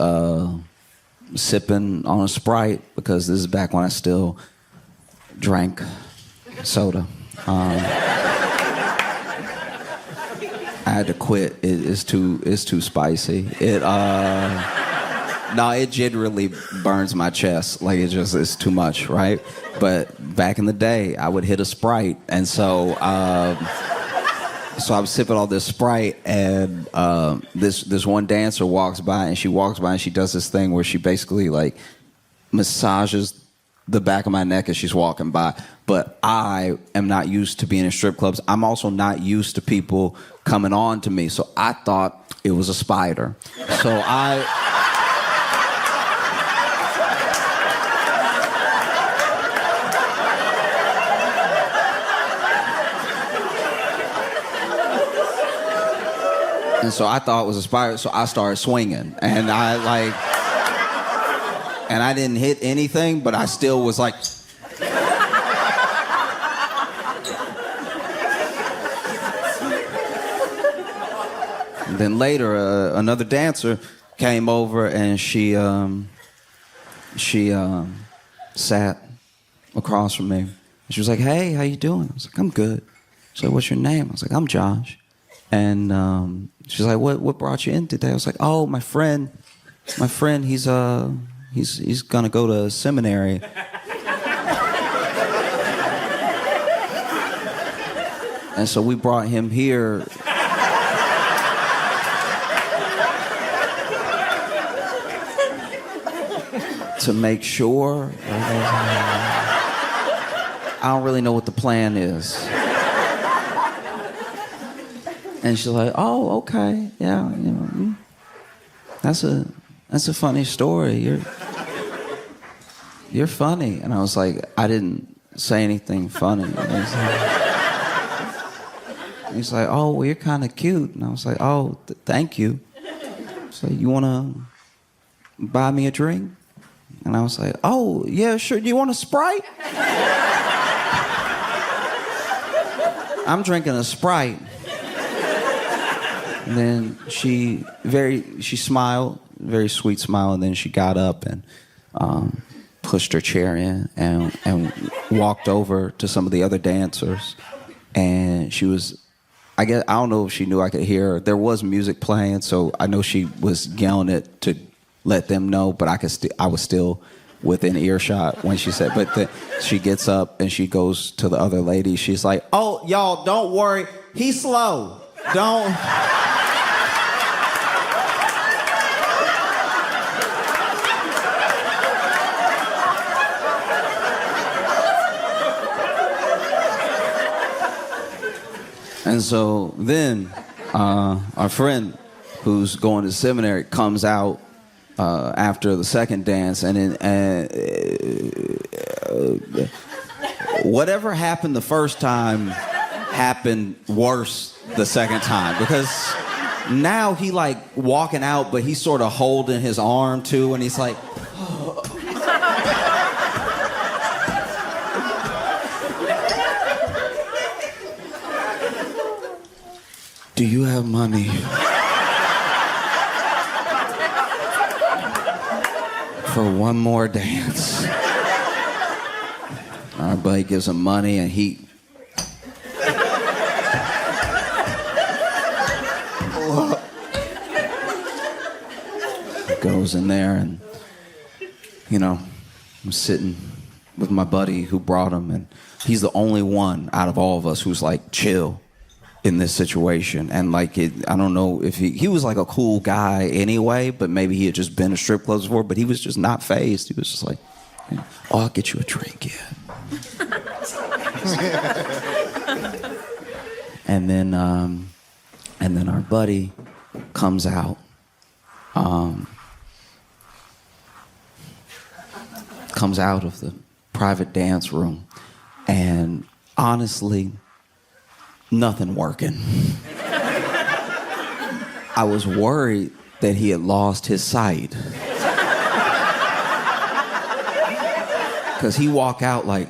sipping on a Sprite, because this is back when I still drank soda. I had to quit. It's too spicy. It generally burns my chest. Like it's too much, right? But back in the day, I would hit a Sprite, and so I was sipping all this Sprite, and this one dancer walks by, and she does this thing where she basically like massages the back of my neck as she's walking by. But I am not used to being in strip clubs. I'm also not used to people coming on to me. So I thought it was a spider. So And so I thought it was a spider, so I started swinging. And I didn't hit anything, but I still was like... And then later, another dancer came over, and she sat across from me. She was like, "Hey, how you doing?" I was like, "I'm good." She's like, "What's your name?" I was like, "I'm Josh." And she's like, "What brought you in today?" I was like, "Oh, my friend, he's gonna go to seminary." And so we brought him here. To make sure. I don't really know what the plan is. And she's like, "Oh, okay, yeah, you know, that's a funny story. You're funny." And I was like, I didn't say anything funny. He's like, "Oh, well, you're kind of cute." And I was like, "Oh, thank you." So you want to buy me a drink? And I was like, "Oh, yeah, sure. Do you want a Sprite?" I'm drinking a Sprite. And then she smiled, very sweet smile, and then she got up and pushed her chair in and walked over to some of the other dancers. And she was, I don't know if she knew I could hear her. There was music playing, so I know she was yelling it to let them know, but I was still within earshot when she said, she gets up and she goes to the other lady. She's like, "Oh, y'all, don't worry. He's slow. Don't." And so then our friend who's going to seminary comes out after the second dance, and then whatever happened the first time happened worse the second time, because now he like walking out, but he's sort of holding his arm too, and he's like, "Do you have money for one more dance?" Our buddy gives him money, and he goes in there, and you know, I'm sitting with my buddy who brought him, and he's the only one out of all of us who's like chill in this situation. And like I don't know if he was like a cool guy anyway, but maybe he had just been to strip clubs before, but he was just not fazed. He was just like, "Oh, I'll get you a drink, yeah." And then our buddy comes out. Comes out of the private dance room, and honestly, nothing working. I was worried that he had lost his sight. Because he walk out like,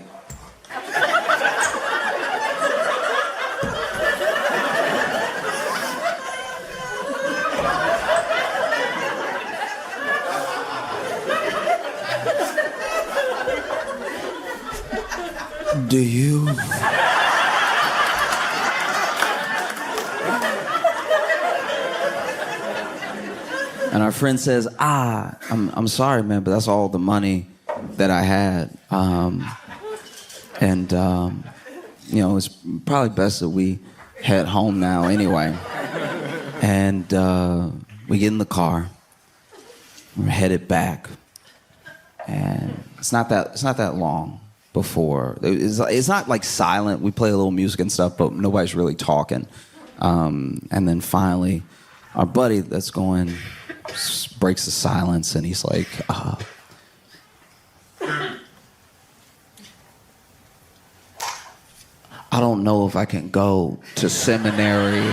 do you? And our friend says, I'm sorry, man, but that's all the money that I had. It's probably best that we head home now anyway. And we get in the car. We're headed back. And it's not that long before. It's not like silent. We play a little music and stuff, but nobody's really talking. And then finally, our buddy that's going breaks the silence, and he's like, I don't know if I can go to seminary.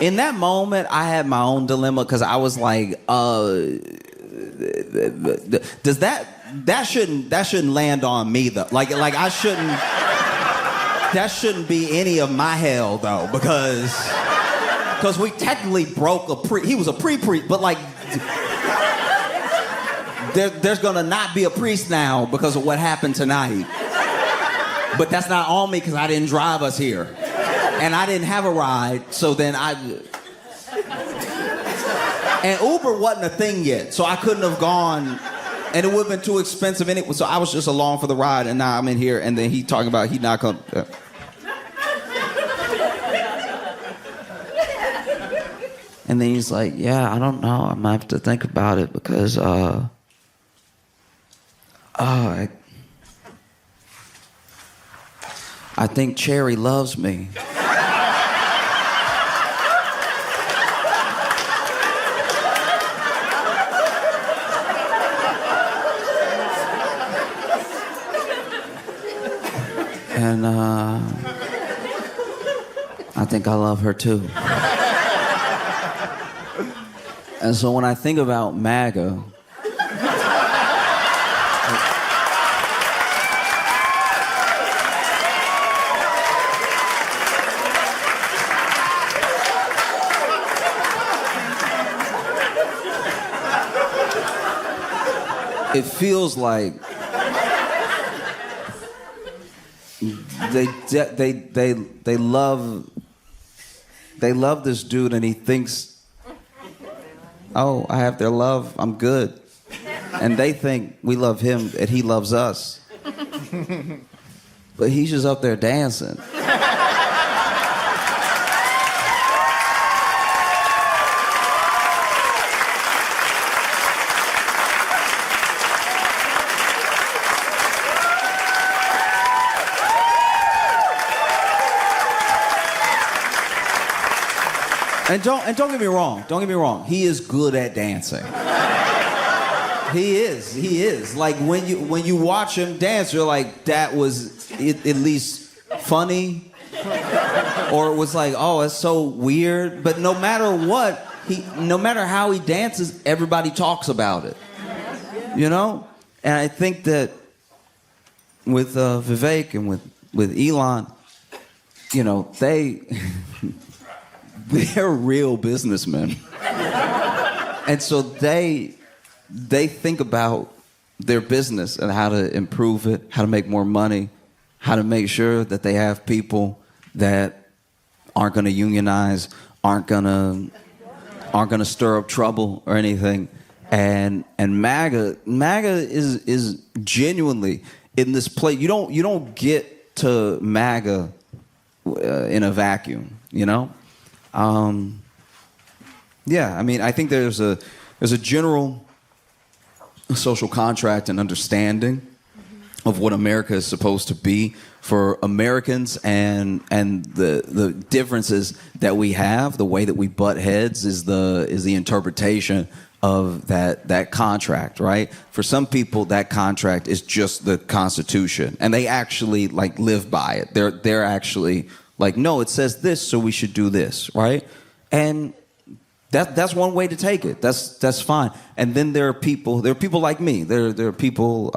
In that moment, I had my own dilemma because I was like, does that shouldn't land on me though. Like I shouldn't. That shouldn't be any of my hell though, because we technically broke he was a pre-priest, but like there's gonna not be a priest now because of what happened tonight. But that's not on me because I didn't drive us here, and I didn't have a ride. So then and Uber wasn't a thing yet, so I couldn't have gone. And it would have been too expensive anyway, so I was just along for the ride, and now I'm in here, and then he talking about he not gonna... And then he's like, yeah, I don't know, I might have to think about it because, I think Cherry loves me. And I think I love her too. And so when I think about MAGA, it feels like they love this dude, and he thinks, oh, I have their love, I'm good. And they think we love him and he loves us. But he's just up there dancing. And don't get me wrong. Don't get me wrong. He is good at dancing. He is. Like when you watch him dance, you're like, that was at least funny, or it was like, oh, it's so weird. But no matter what, no matter how he dances, everybody talks about it. You know. And I think that with Vivek and with Elon, you know, they're real businessmen. And so they think about their business and how to improve it, how to make more money, how to make sure that they have people that aren't going to unionize, aren't going to stir up trouble or anything. And MAGA is genuinely in this place. You don't get to MAGA in a vacuum, you know? Yeah, I mean, I think there's a general social contract and understanding of what America is supposed to be for Americans, and the differences that we have, the way that we butt heads is the interpretation of that contract, right? For some people, that contract is just the Constitution, and they actually like live by it. They're actually like, no, it says this, so we should do this, right? And that's one way to take it. That's fine. And then there are people like me. There are people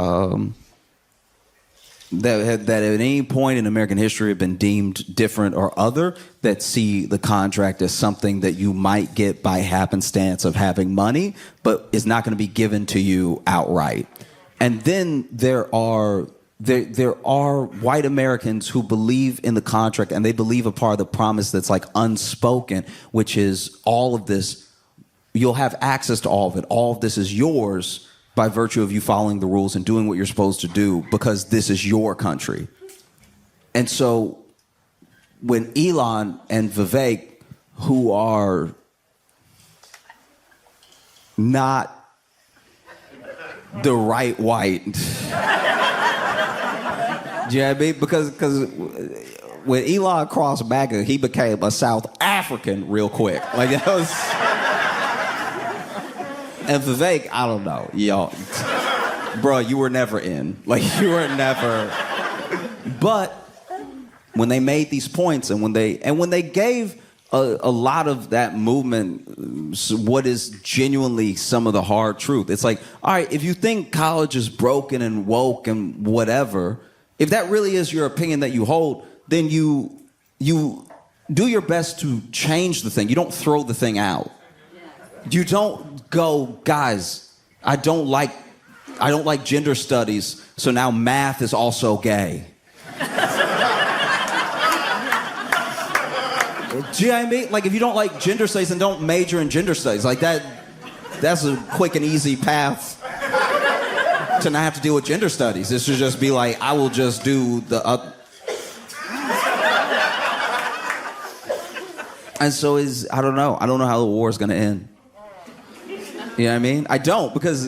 that at any point in American history have been deemed different or other, that see the contract as something that you might get by happenstance of having money, but is not going to be given to you outright. And then there are white Americans who believe in the contract, and they believe a part of the promise that's like unspoken, which is all of this, you'll have access to all of it. All of this is yours by virtue of you following the rules and doing what you're supposed to do because this is your country. And so when Elon and Vivek, who are not the right white, do you know what I mean? Because when Elon crossed MAGA, he became a South African real quick. Like that was... And Vivek, I don't know, y'all, bro, you were never in. Like, you were never. But when they made these points, and when they gave a lot of that movement what is genuinely some of the hard truth, it's like, all right, if you think college is broken and woke and whatever, if that really is your opinion that you hold, then you do your best to change the thing. You don't throw the thing out. You don't go, guys, I don't like gender studies, so now math is also gay. Do you know what I mean? Like, if you don't like gender studies, then don't major in gender studies. Like, that's a quick and easy path to not have to deal with gender studies. This should just be like, I will just do the... And so I don't know how the war is going to end. You know what I mean? I don't, because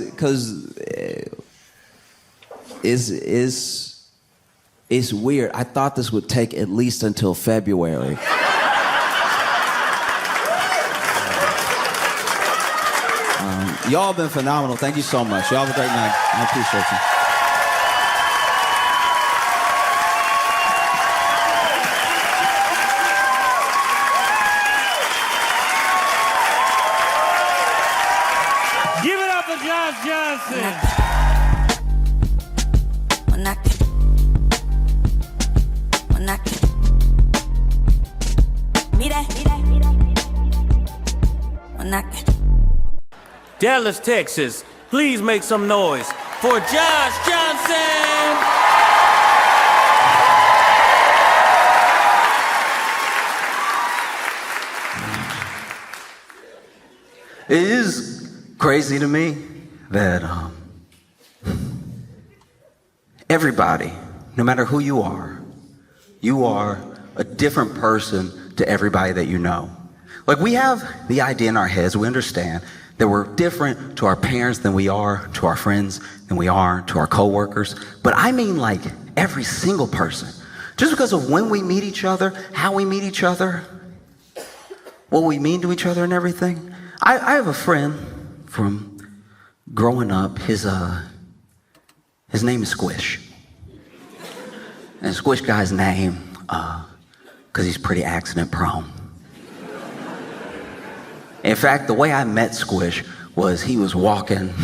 it's weird. I thought this would take at least until February. Y'all have been phenomenal. Thank you so much. Y'all have a great night. I appreciate you. Dallas, Texas, please make some noise for Josh Johnson! It is crazy to me that everybody, no matter who you are a different person to everybody that you know. Like, we have the idea in our heads, we understand that we're different to our parents than we are to our friends, than we are to our coworkers. But I mean, like, every single person. Just because of when we meet each other, how we meet each other, what we mean to each other and everything. I have a friend from growing up. His name is Squish. And Squish guy's name, because he's pretty accident prone. In fact, the way I met Squish was he was walking,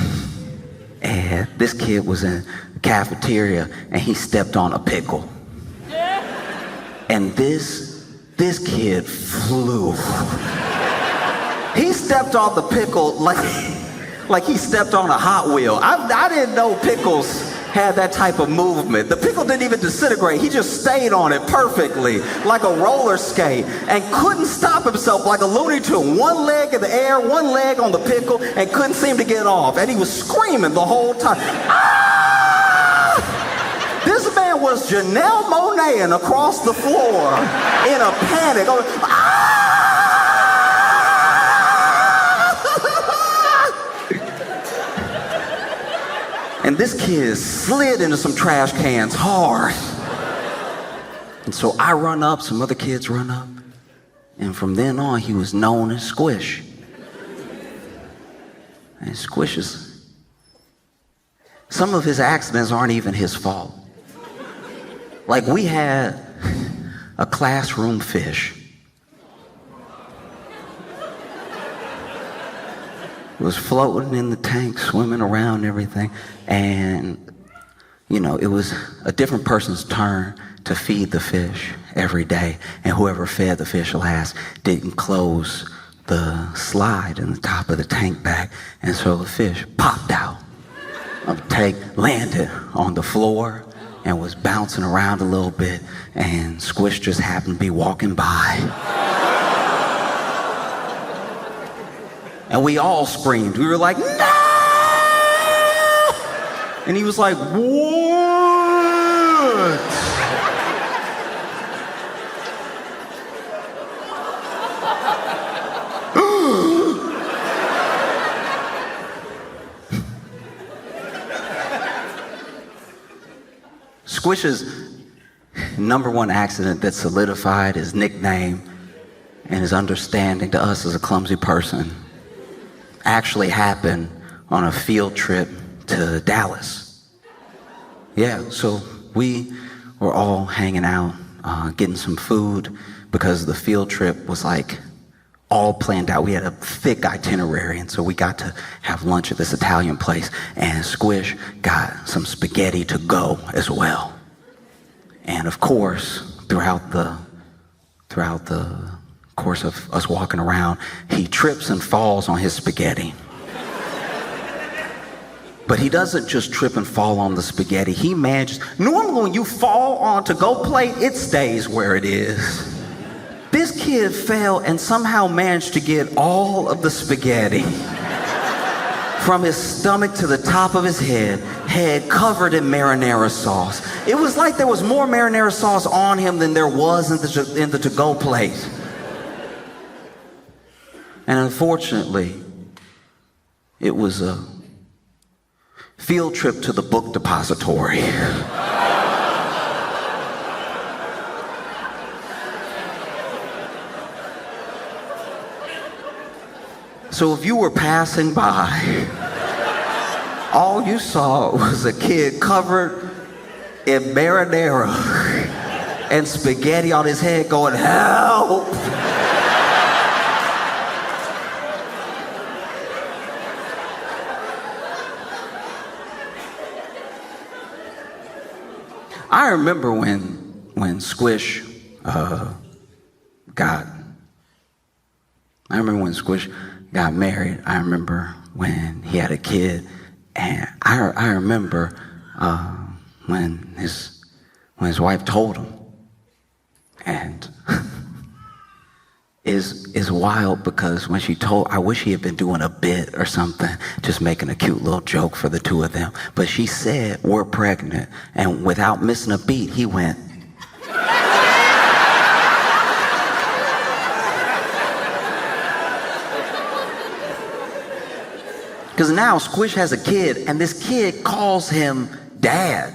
and this kid was in the cafeteria, and he stepped on a pickle. And this kid flew. He stepped on the pickle like he stepped on a Hot Wheel. I didn't know pickles had that type of movement. The pickle didn't even disintegrate. He just stayed on it perfectly, like a roller skate, and couldn't stop himself like a Looney Tune. One leg in the air, one leg on the pickle, and couldn't seem to get off. And he was screaming the whole time. Ah! This man was Janelle Monáeing across the floor in a panic. Ah! And this kid slid into some trash cans hard. And so I run up, some other kids run up, and from then on, he was known as Squish. And Squish some of his accidents aren't even his fault. Like, we had a classroom fish. was floating in the tank, swimming around and everything. And, it was a different person's turn to feed the fish every day. And whoever fed the fish last didn't close the slide in the top of the tank back. And so the fish popped out of the tank, landed on the floor, and was bouncing around a little bit. And Squish just happened to be walking by. And we all screamed. We were like, no! And he was like, what? Squish's number one accident that solidified his nickname and his understanding to us as a clumsy person actually happened on a field trip to Dallas. Yeah, so we were all hanging out, getting some food because the field trip was like all planned out. We had a thick itinerary, and so we got to have lunch at this Italian place, and Squish got some spaghetti to go as well. And of course, throughout the course of us walking around, he trips and falls on his spaghetti. But he doesn't just trip and fall on the spaghetti. He manages, normally when you fall on to-go plate, it stays where it is. This kid fell and somehow managed to get all of the spaghetti from his stomach to the top of his head covered in marinara sauce. It was like there was more marinara sauce on him than there was in the to-go plate. And unfortunately, it was a field trip to the book depository. So if you were passing by, all you saw was a kid covered in marinara and spaghetti on his head going, help! I remember when Squish got married. I remember when he had a kid, and I remember when his wife told him, and is wild because when she told, I wish he had been doing a bit or something, just making a cute little joke for the two of them. But she said, we're pregnant, and without missing a beat, he went. Because now Squish has a kid, and this kid calls him Dad.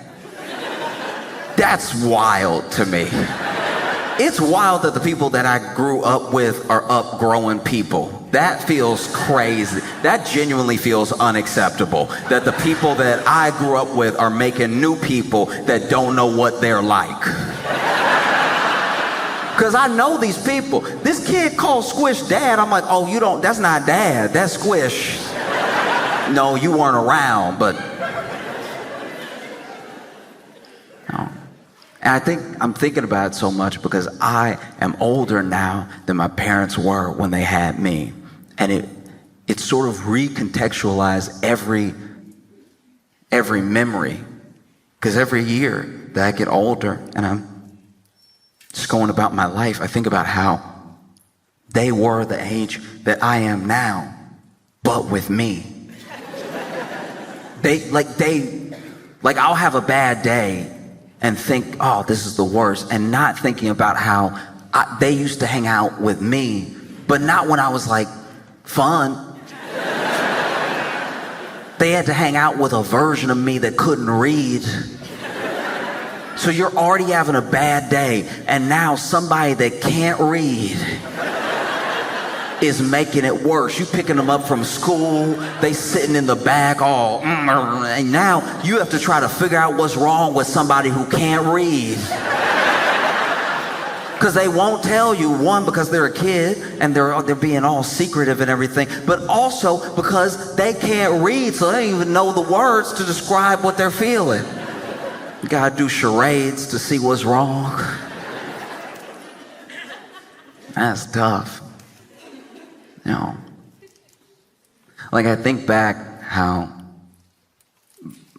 That's wild to me. It's wild that the people that I grew up with are upgrowing people. That feels crazy. That genuinely feels unacceptable. That the people that I grew up with are making new people that don't know what they're like. Because I know these people. This kid calls Squish Dad. I'm like, oh, you don't, that's not Dad, that's Squish. No, you weren't around, but. No. And I think I'm thinking about it so much because I am older now than my parents were when they had me. And it sort of recontextualized every memory. Because every year that I get older and I'm just going about my life, I think about how they were the age that I am now, but with me. I'll have a bad day and think, oh, this is the worst, and not thinking about how they used to hang out with me, but not when I was like fun. They had to hang out with a version of me that couldn't read. So you're already having a bad day, and now somebody that can't read is making it worse. You picking them up from school, they sitting in the back all, and now you have to try to figure out what's wrong with somebody who can't read. Because they won't tell you, one, because they're a kid and they're being all secretive and everything, but also because they can't read, so they don't even know the words to describe what they're feeling. You gotta do charades to see what's wrong. That's tough. You know, like I think back how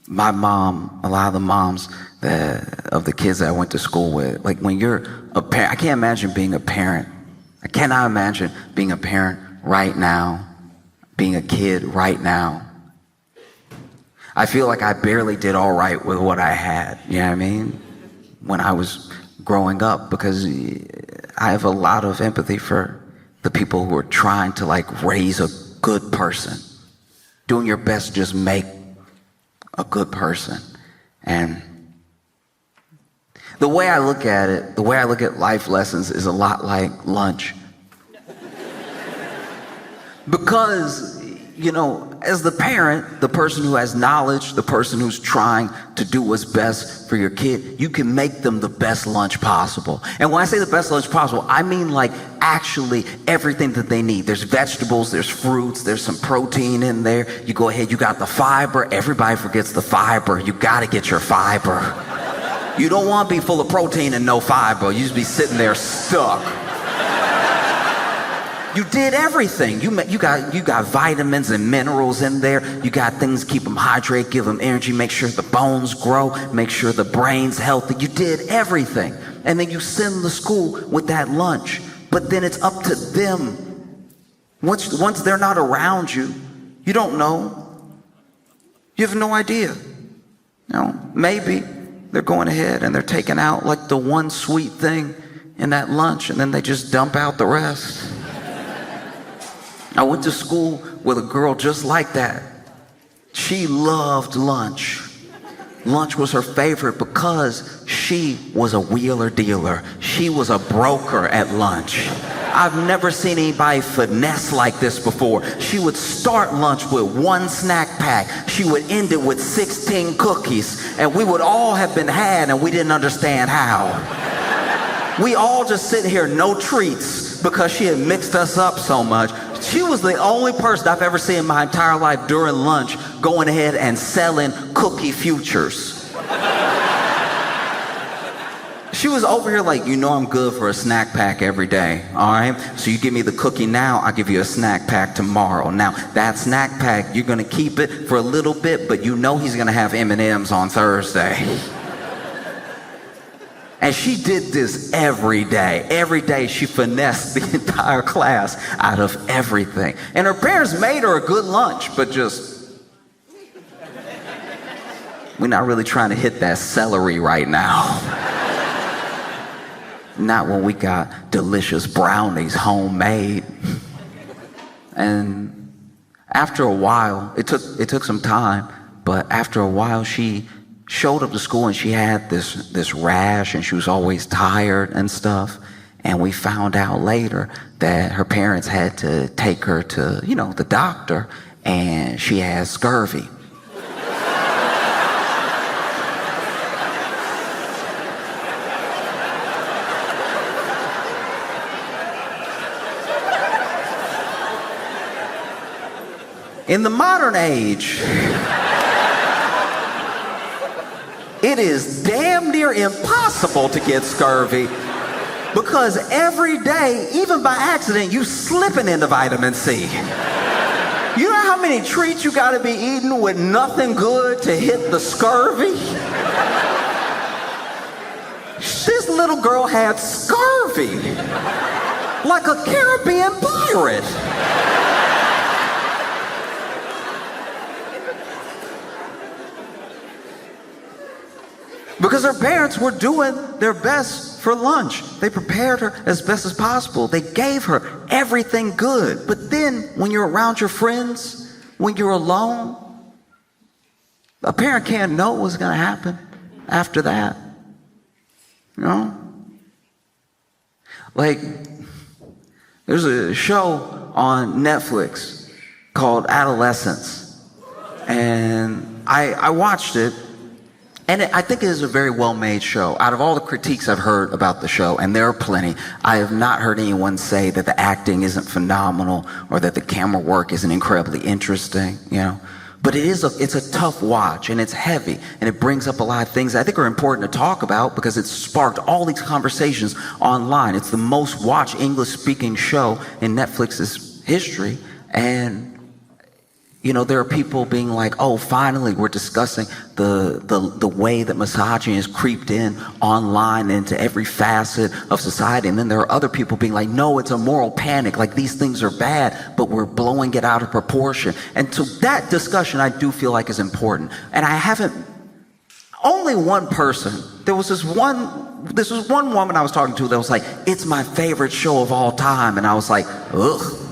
my mom, a lot of the moms of the kids that I went to school with, like when you're a parent, I can't imagine being a parent. I cannot imagine being a parent right now, being a kid right now. I feel like I barely did all right with what I had, you know what I mean? When I was growing up, because I have a lot of empathy for the people who are trying to like raise a good person, doing your best to just make a good person. And the way I look at it, the way I look at life lessons is a lot like lunch. Because, you know, as the parent, the person who has knowledge, the person who's trying to do what's best for your kid, you can make them the best lunch possible. And when I say the best lunch possible, I mean like actually everything that they need. There's vegetables, there's fruits, there's some protein in there. You go ahead, you got the fiber. Everybody forgets the fiber. You gotta get your fiber. You don't want to be full of protein and no fiber. You just be sitting there stuck. You did everything. You got vitamins and minerals in there. You got things to keep them hydrated, give them energy, make sure the bones grow, make sure the brain's healthy. You did everything. And then you send them to school with that lunch. But then it's up to them. Once they're not around you, you don't know. You have no idea. You know, maybe they're going ahead and they're taking out like the one sweet thing in that lunch, and then they just dump out the rest. I went to school with a girl just like that. She loved lunch. Lunch was her favorite because she was a wheeler dealer. She was a broker at lunch. I've never seen anybody finesse like this before. She would start lunch with one snack pack. She would end it with 16 cookies. And we would all have been had and we didn't understand how. We all just sit here, no treats, because she had mixed us up so much. She was the only person I've ever seen in my entire life during lunch going ahead and selling cookie futures. She was over here like, you know I'm good for a snack pack every day, all right? So you give me the cookie now, I'll give you a snack pack tomorrow. Now, that snack pack, you're going to keep it for a little bit, but you know he's going to have M&Ms on Thursday. And she did this every day. Every day she finessed the entire class out of everything. And her parents made her a good lunch, but just, we're not really trying to hit that celery right now. Not when we got delicious brownies homemade. And after a while, it took some time, but after a while she showed up to school and she had this rash and she was always tired and stuff. And we found out later that her parents had to take her to, you know, the doctor, and she had scurvy. In the modern age, it is damn near impossible to get scurvy because every day, even by accident, you slipping into vitamin C. You know how many treats you gotta be eating with nothing good to hit the scurvy? This little girl had scurvy, like a Caribbean pirate. Because her parents were doing their best for lunch. They prepared her as best as possible. They gave her everything good. But then when you're around your friends, when you're alone, a parent can't know what's going to happen after that. You know? Like, there's a show on Netflix called Adolescence. And I watched it. And I think it is a very well-made show. Out of all the critiques I've heard about the show, and there are plenty, I have not heard anyone say that the acting isn't phenomenal or that the camera work isn't incredibly interesting, you know. But it's a tough watch, and it's heavy, and it brings up a lot of things I think are important to talk about because it's sparked all these conversations online. It's the most watched English-speaking show in Netflix's history, and you know, there are people being like, oh, finally we're discussing the way that misogyny has creeped in online into every facet of society. And then there are other people being like, no, it's a moral panic. Like, these things are bad, but we're blowing it out of proportion. And so that discussion I do feel like is important. And only one person, this was one woman I was talking to that was like, it's my favorite show of all time. And I was like, ugh.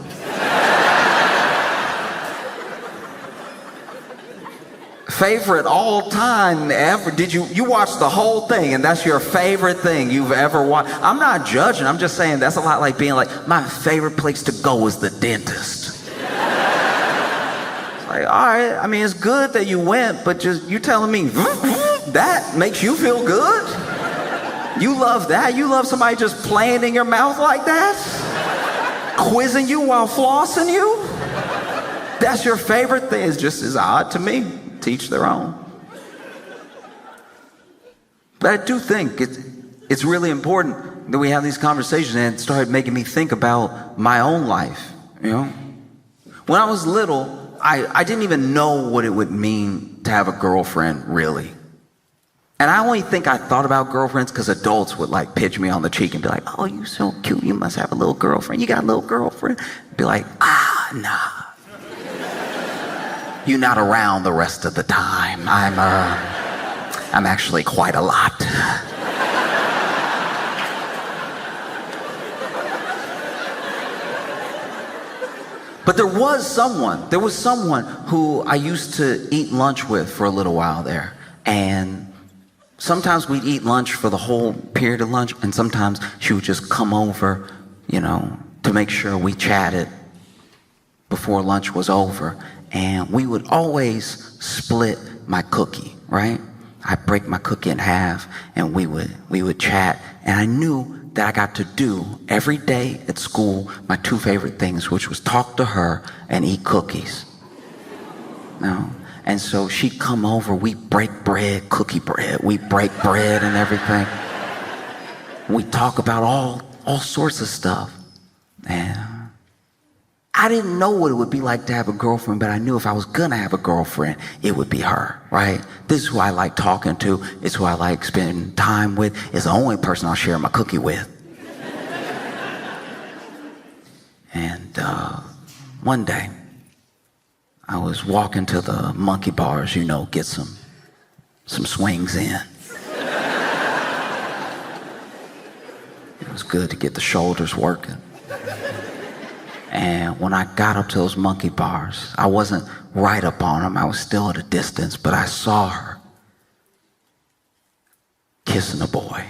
Favorite all time ever? Did you watch the whole thing and that's your favorite thing you've ever watched? I'm not judging, I'm just saying that's a lot like being like, my favorite place to go is the dentist. It's like, all right, I mean, it's good that you went, but just you telling me that makes you feel good? You love that? You love somebody just playing in your mouth like that? Quizzing you while flossing you? That's your favorite thing? It's just as odd to me. Teach their own. But I do think it's really important that we have these conversations, and it started making me think about my own life, you know? When I was little, I didn't even know what it would mean to have a girlfriend, really. And I only think I thought about girlfriends because adults would like pitch me on the cheek and be like, oh, you're so cute, you must have a little girlfriend. You got a little girlfriend? I'd be like, nah. You're not around the rest of the time. I'm actually quite a lot. But there was someone who I used to eat lunch with for a little while there. And sometimes we'd eat lunch for the whole period of lunch, and sometimes she would just come over, you know, to make sure we chatted before lunch was over. And we would always split my cookie, right? I'd break my cookie in half and we would chat. And I knew that I got to do every day at school my two favorite things, which was talk to her and eat cookies. No? And so she'd come over, we break bread, cookie bread, we break bread and everything. We talk about all sorts of stuff. And I didn't know what it would be like to have a girlfriend, but I knew if I was gonna have a girlfriend, it would be her, right? This is who I like talking to. It's who I like spending time with. It's the only person I'll share my cookie with. And one day, I was walking to the monkey bars, you know, get some swings in. It was good to get the shoulders working. And when I got up to those monkey bars, I wasn't right up on them. I was still at a distance, but I saw her kissing a boy.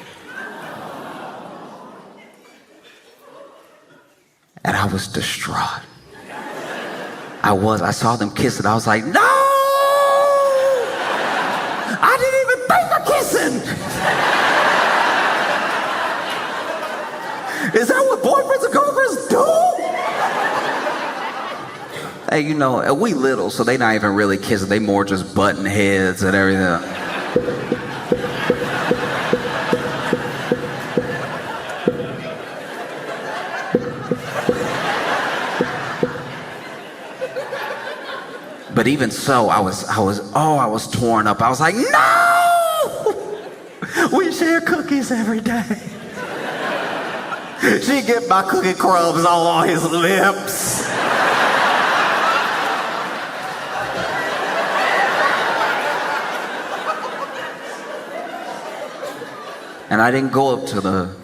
And I was distraught. I saw them kiss it. I was like, no! I didn't even think of kissing! Is that what boyfriends and girlfriends do? Hey, you know, we little, so they not even really kissing. They more just butting heads and everything. But even so, I was torn up. I was like, no! We share cookies every day. She get my cookie crumbs all on his lips. And I didn't go up to the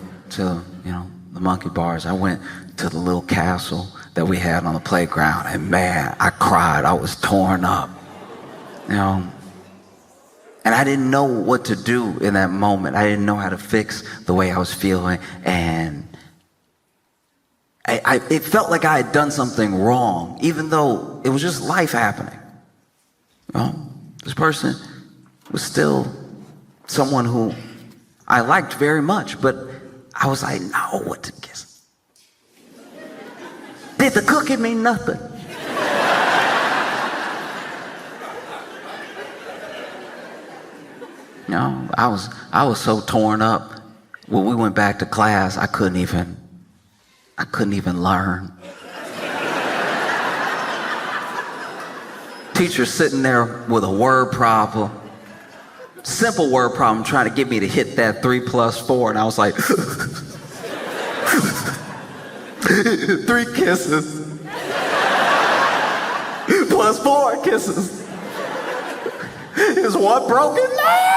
monkey bars. I went to the little castle that we had on the playground, and man, I cried. I was torn up, you know. And I didn't know what to do in that moment. I didn't know how to fix the way I was feeling, and it felt like I had done something wrong, even though it was just life happening. You know, this person was still someone who I liked very much, but I was like, no, what to kiss? Did the cookie mean nothing? You know, I was so torn up. When we went back to class, I couldn't even learn. Teacher sitting there with a word problem, simple word problem, trying to get me to hit that 3 + 4, and I was like, 3 kisses plus 4 kisses is 1 broken man.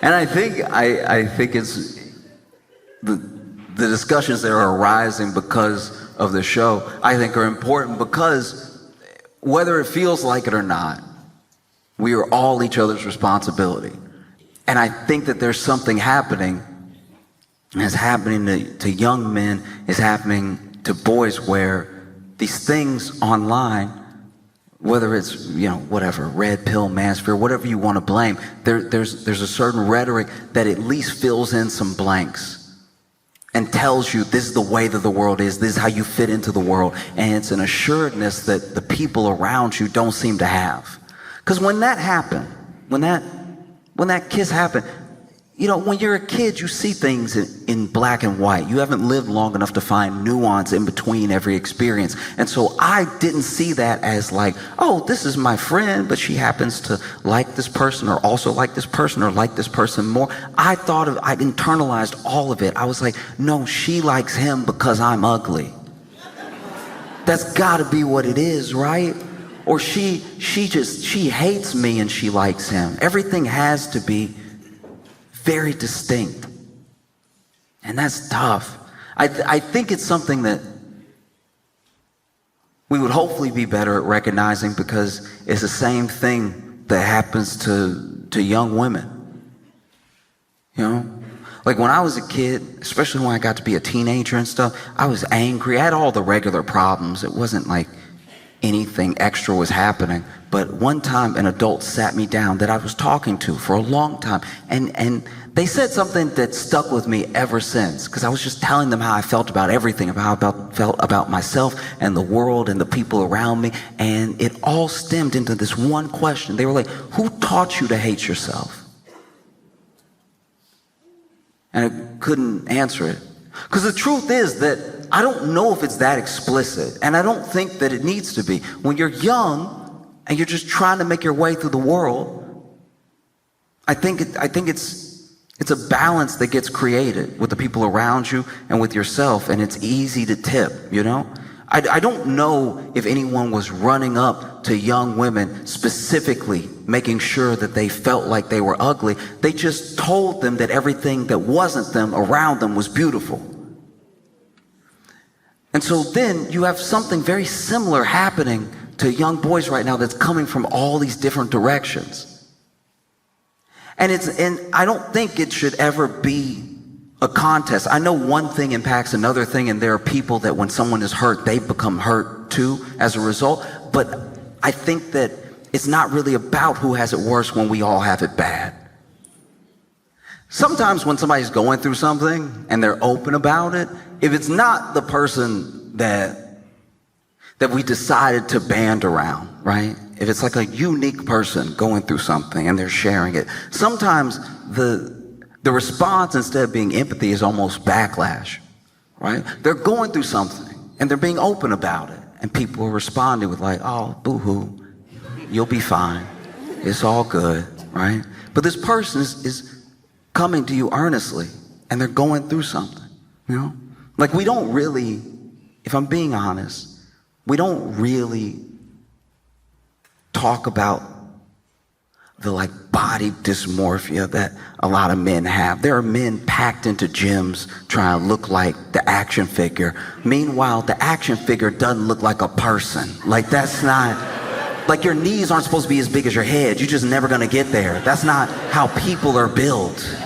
And I think it's the discussions that are arising because of the show, I think are important because whether it feels like it or not, we are all each other's responsibility. And I think that there's something happening, and it's happening to young men, it's happening to boys, where these things online, whether it's, whatever, red pill, manosphere, whatever you want to blame, there's a certain rhetoric that at least fills in some blanks and tells you this is the way that the world is, this is how you fit into the world. And it's an assuredness that the people around you don't seem to have. Because when that happened, when that kiss happened, when you're a kid, you see things in black and white. You haven't lived long enough to find nuance in between every experience. And so I didn't see that as like, oh, this is my friend, but she happens to like this person or also like this person or like this person more. I internalized all of it. I was like, no, she likes him because I'm ugly. That's gotta be what it is, right? Or she hates me and she likes him. Everything has to be very distinct. And that's tough. I think it's something that we would hopefully be better at recognizing, because it's the same thing that happens to young women. Like when I was a kid, especially when I got to be a teenager and stuff, I was angry. I had all the regular problems. It wasn't like anything extra was happening. But one time an adult sat me down that I was talking to for a long time, and they said something that stuck with me ever since, because I was just telling them how I felt about everything, about how I felt about myself and the world and the people around me, and it all stemmed into this one question. They were like, who taught you to hate yourself? And I couldn't answer it. Because the truth is that I don't know if it's that explicit, and I don't think that it needs to be. When you're young and you're just trying to make your way through the world, I think it's a balance that gets created with the people around you and with yourself, and it's easy to tip, I don't know if anyone was running up to young women specifically making sure that they felt like they were ugly. They just told them that everything that wasn't them around them was beautiful. And so then you have something very similar happening to young boys right now that's coming from all these different directions. And I don't think it should ever be a contest. I know one thing impacts another thing, and there are people that when someone is hurt, they become hurt too as a result. But I think that it's not really about who has it worse when we all have it bad. Sometimes when somebody's going through something and they're open about it, if it's not the person that we decided to band around, right? If it's like a unique person going through something and they're sharing it, sometimes the response, instead of being empathy, is almost backlash, right? They're going through something and they're being open about it, and people are responding with like, oh, boo-hoo, you'll be fine. It's all good, right? But this person is coming to you earnestly, and they're going through something, Like we don't really, if I'm being honest, we don't really talk about the body dysmorphia that a lot of men have. There are men packed into gyms trying to look like the action figure. Meanwhile, the action figure doesn't look like a person. That's not, your knees aren't supposed to be as big as your head. You're just never gonna get there. That's not how people are built.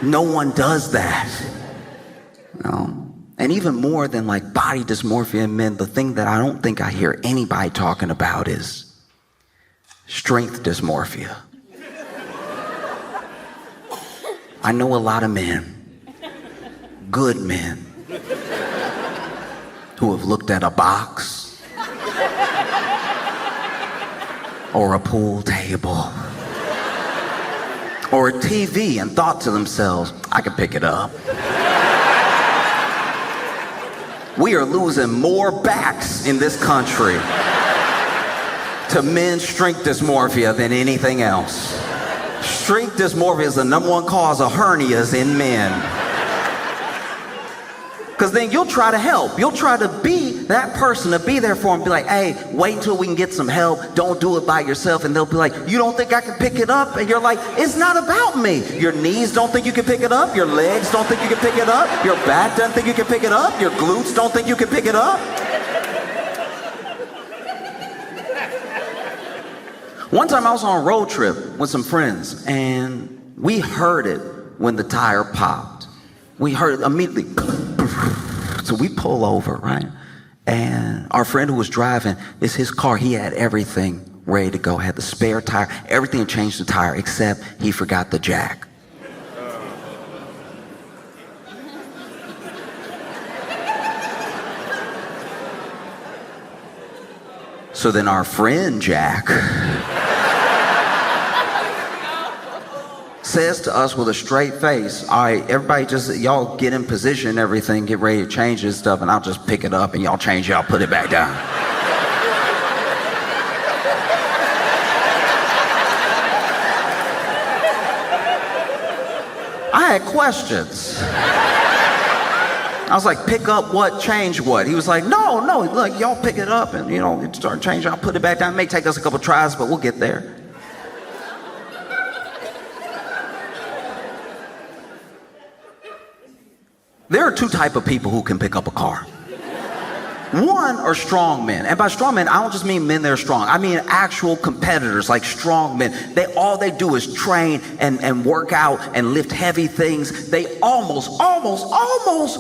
No one does that. And even more than like body dysmorphia in men, the thing that I don't think I hear anybody talking about is strength dysmorphia. I know a lot of men, good men, who have looked at a box or a pool table or a TV and thought to themselves, I could pick it up. We are losing more backs in this country to men's strength dysmorphia than anything else. Strength dysmorphia is the number one cause of hernias in men. Because then you'll try to help. You'll try to be that person, to be there for them. Be like, hey, wait until we can get some help. Don't do it by yourself. And they'll be like, you don't think I can pick it up? And you're like, it's not about me. Your knees don't think you can pick it up. Your legs don't think you can pick it up. Your back doesn't think you can pick it up. Your glutes don't think you can pick it up. One time I was on a road trip with some friends, and we heard it when the tire popped. We heard it immediately. So we pull over, right? And our friend who was driving, it's his car. He had everything ready to go. Had the spare tire, everything changed the tire, except he forgot the jack. So then our friend Jack says to us with a straight face, all right, everybody just, y'all get in position and everything, get ready to change this stuff, and I'll just pick it up and y'all change it, I'll put it back down. I had questions. I was like, pick up what, change what? He was like, no, look, y'all pick it up and, start changing, I'll put it back down. It may take us a couple tries, but we'll get there. There are two types of people who can pick up a car. One are strong men. And by strong men, I don't just mean men that are strong. I mean actual competitors, like strong men. All they do is train and work out and lift heavy things. They almost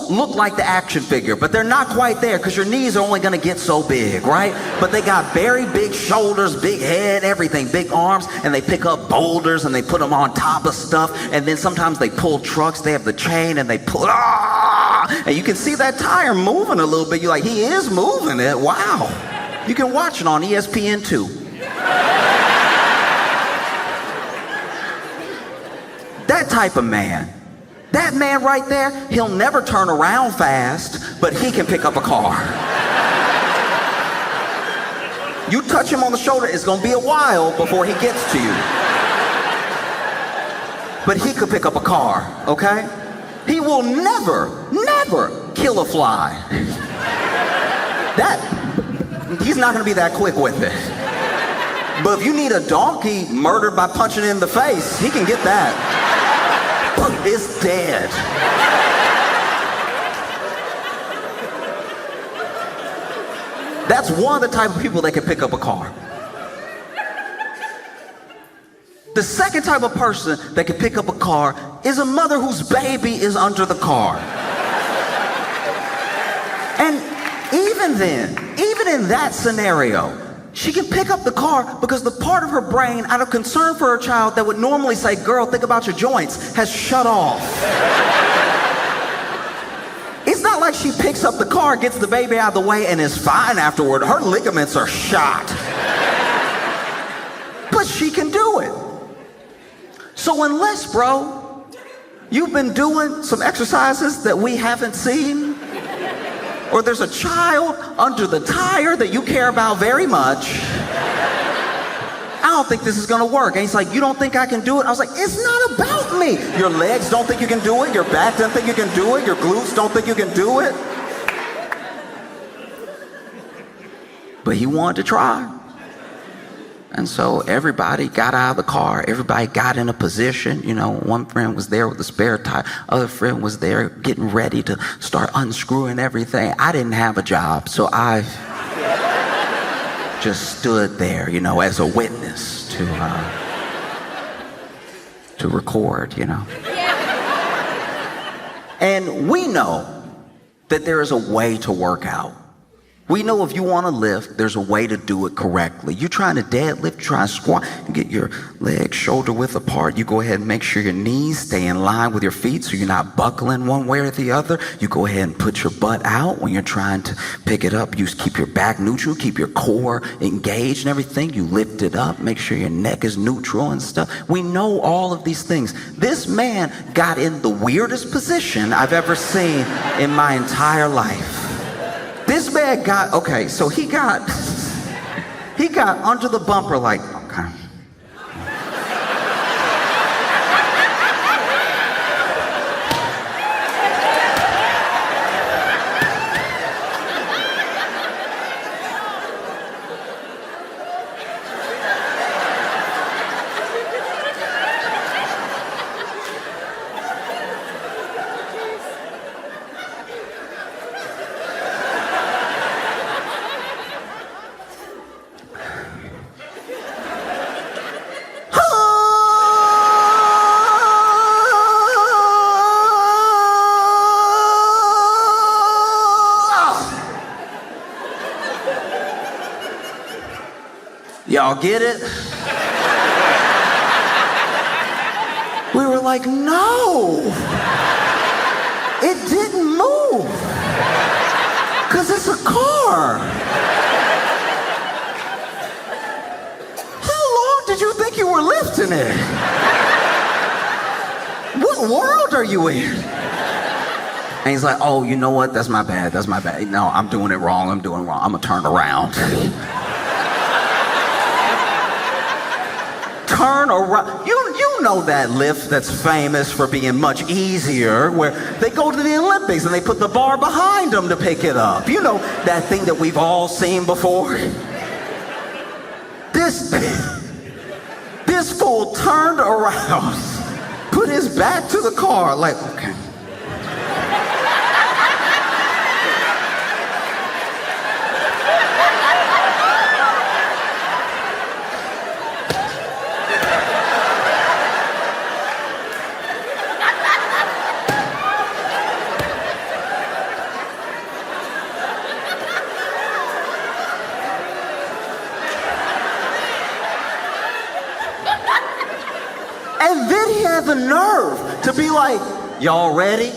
look like the action figure, but they're not quite there because your knees are only going to get so big, right? But they got very big shoulders, big head, everything, big arms, and they pick up boulders and they put them on top of stuff. And then sometimes they pull trucks. They have the chain and they pull, and you can see that tire moving a little bit. You're like, he is moving it. Wow. You can watch it on ESPN2. That type of man. That man right there, he'll never turn around fast, but he can pick up a car. You touch him on the shoulder, it's going to be a while before he gets to you. But he could pick up a car, okay? He will never kill a fly. He's not gonna be that quick with it. But if you need a donkey murdered by punching it in the face, he can get that. It's dead. That's one of the type of people that can pick up a car. The second type of person that can pick up a car is a mother whose baby is under the car. And even in that scenario, she can pick up the car because the part of her brain, out of concern for her child, that would normally say, girl, think about your joints, has shut off. It's not like she picks up the car, gets the baby out of the way, and is fine afterward. Her ligaments are shot. But she can do it. So unless, bro, you've been doing some exercises that we haven't seen, or there's a child under the tire that you care about very much, I don't think this is gonna work. And he's like, you don't think I can do it? I was like, it's not about me. Your legs don't think you can do it. Your back doesn't think you can do it. Your glutes don't think you can do it. But he wanted to try. And so everybody got out of the car. Everybody got in a position. One friend was there with the spare tire. Other friend was there getting ready to start unscrewing everything. I didn't have a job, so I just stood there, as a witness to record, And we know that there is a way to work out. We know if you want to lift, there's a way to do it correctly. You're trying to deadlift, try to squat, you get your legs shoulder width apart. You go ahead and make sure your knees stay in line with your feet so you're not buckling one way or the other. You go ahead and put your butt out when you're trying to pick it up. You keep your back neutral, keep your core engaged and everything. You lift it up, make sure your neck is neutral and stuff. We know all of these things. This man got in the weirdest position I've ever seen in my entire life. This man got, okay, so he got under the bumper like, okay. Y'all get it? We were like, no, it didn't move, because it's a car. How long did you think you were lifting it? What world are you in? And he's like, oh, you know what? That's my bad. No, I'm doing it wrong. I'm gonna turn around. Turn around. You know that lift that's famous for being much easier, where they go to the Olympics and they put the bar behind them to pick it up. You know that thing that we've all seen before? This fool turned around, put his back to the car, like, okay. And then he had the nerve to be like, y'all ready?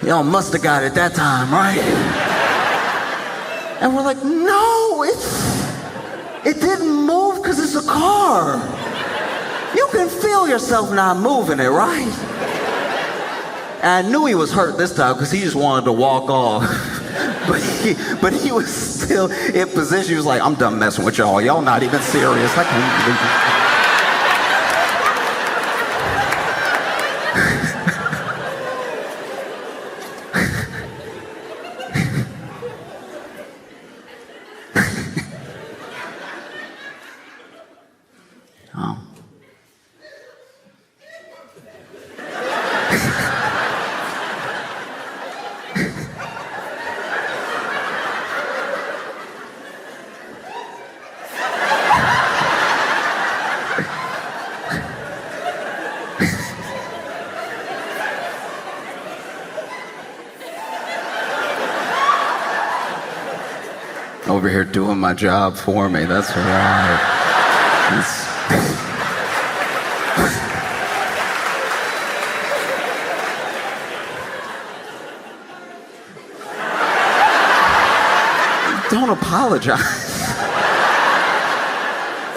Y'all must have got it that time, right? And we're like, no, it didn't move because it's a car. You can feel yourself not moving it, right? And I knew he was hurt this time because he just wanted to walk off. But he was still in position. He was like, I'm done messing with y'all. Y'all not even serious. I can't believe it. Over here doing my job for me. That's right. Don't apologize.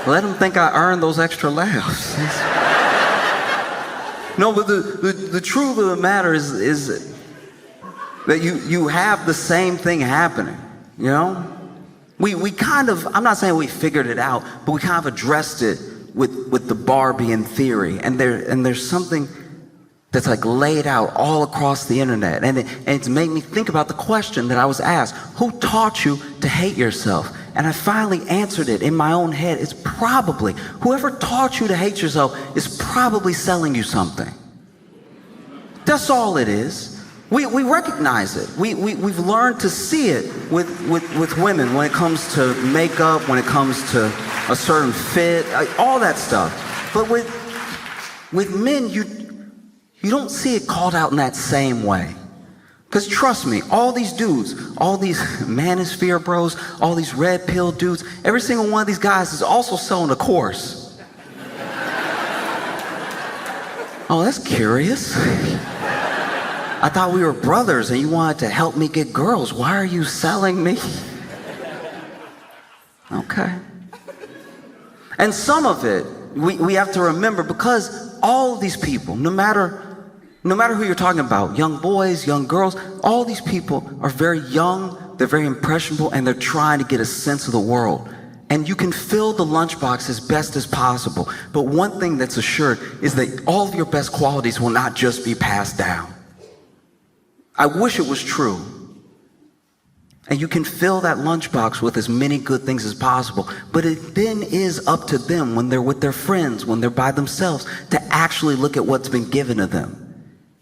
Let them think I earned those extra laughs. No, but the truth of the matter is that you have the same thing happening, you know? We kind of, I'm not saying we figured it out, but we kind of addressed it with the Barbie in theory. And there's something that's like laid out all across the internet. And it's made me think about the question that I was asked. Who taught you to hate yourself? And I finally answered it in my own head. It's probably, whoever taught you to hate yourself is probably selling you something. That's all it is. We recognize it. We've learned to see it with women when it comes to makeup, when it comes to a certain fit, all that stuff. But with men, you don't see it called out in that same way. Because trust me, all these dudes, all these manosphere bros, all these red pill dudes, every single one of these guys is also selling a course. Oh, that's curious. I thought we were brothers and you wanted to help me get girls. Why are you selling me? Okay. And some of it, we have to remember, because all of these people, no matter who you're talking about, young boys, young girls, all these people are very young, they're very impressionable, and they're trying to get a sense of the world. And you can fill the lunchbox as best as possible. But one thing that's assured is that all of your best qualities will not just be passed down. I wish it was true. And you can fill that lunchbox with as many good things as possible. But it then is up to them, when they're with their friends, when they're by themselves, to actually look at what's been given to them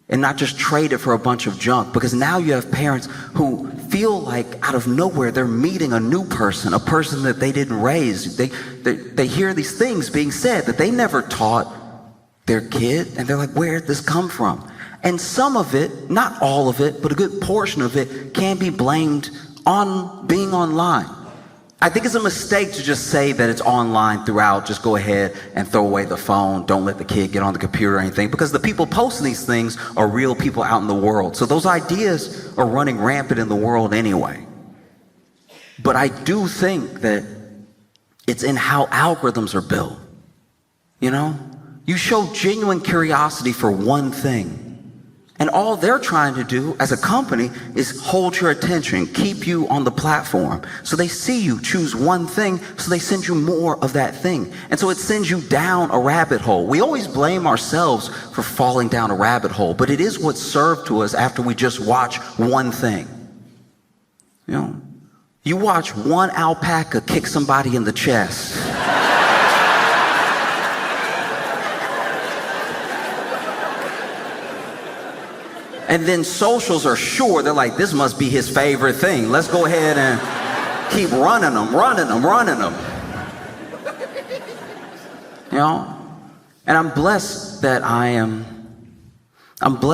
and not just trade it for a bunch of junk. Because now you have parents who feel like out of nowhere they're meeting a new person, a person that they didn't raise. They hear these things being said that they never taught their kid, and they're like, where did this come from? And some of it, not all of it, but a good portion of it can be blamed on being online. I think it's a mistake to just say that it's online throughout. Just go ahead and throw away the phone. Don't let the kid get on the computer or anything, because the people posting these things are real people out in the world. So those ideas are running rampant in the world anyway. But I do think that it's in how algorithms are built. You know, you show genuine curiosity for one thing, and all they're trying to do as a company is hold your attention, keep you on the platform. So they see you choose one thing, so they send you more of that thing. And so it sends you down a rabbit hole. We always blame ourselves for falling down a rabbit hole, but it is what's served to us after we just watch one thing. You know, you watch one alpaca kick somebody in the chest. And then socials are sure, they're like, this must be his favorite thing. Let's go ahead and keep running them. You know? And I'm blessed that I am who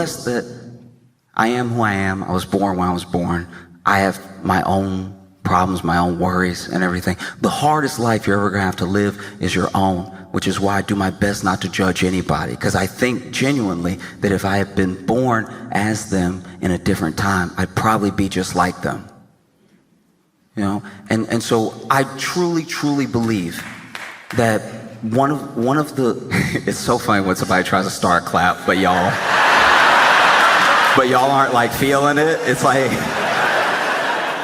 I am. I was born when I was born. I have my own problems, my own worries and everything. The hardest life you're ever gonna have to live is your own, which is why I do my best not to judge anybody, because I think genuinely that if I had been born as them in a different time, I'd probably be just like them. You know, and so I truly believe that one of the it's so funny when somebody tries to start a clap, but y'all aren't like feeling it. It's like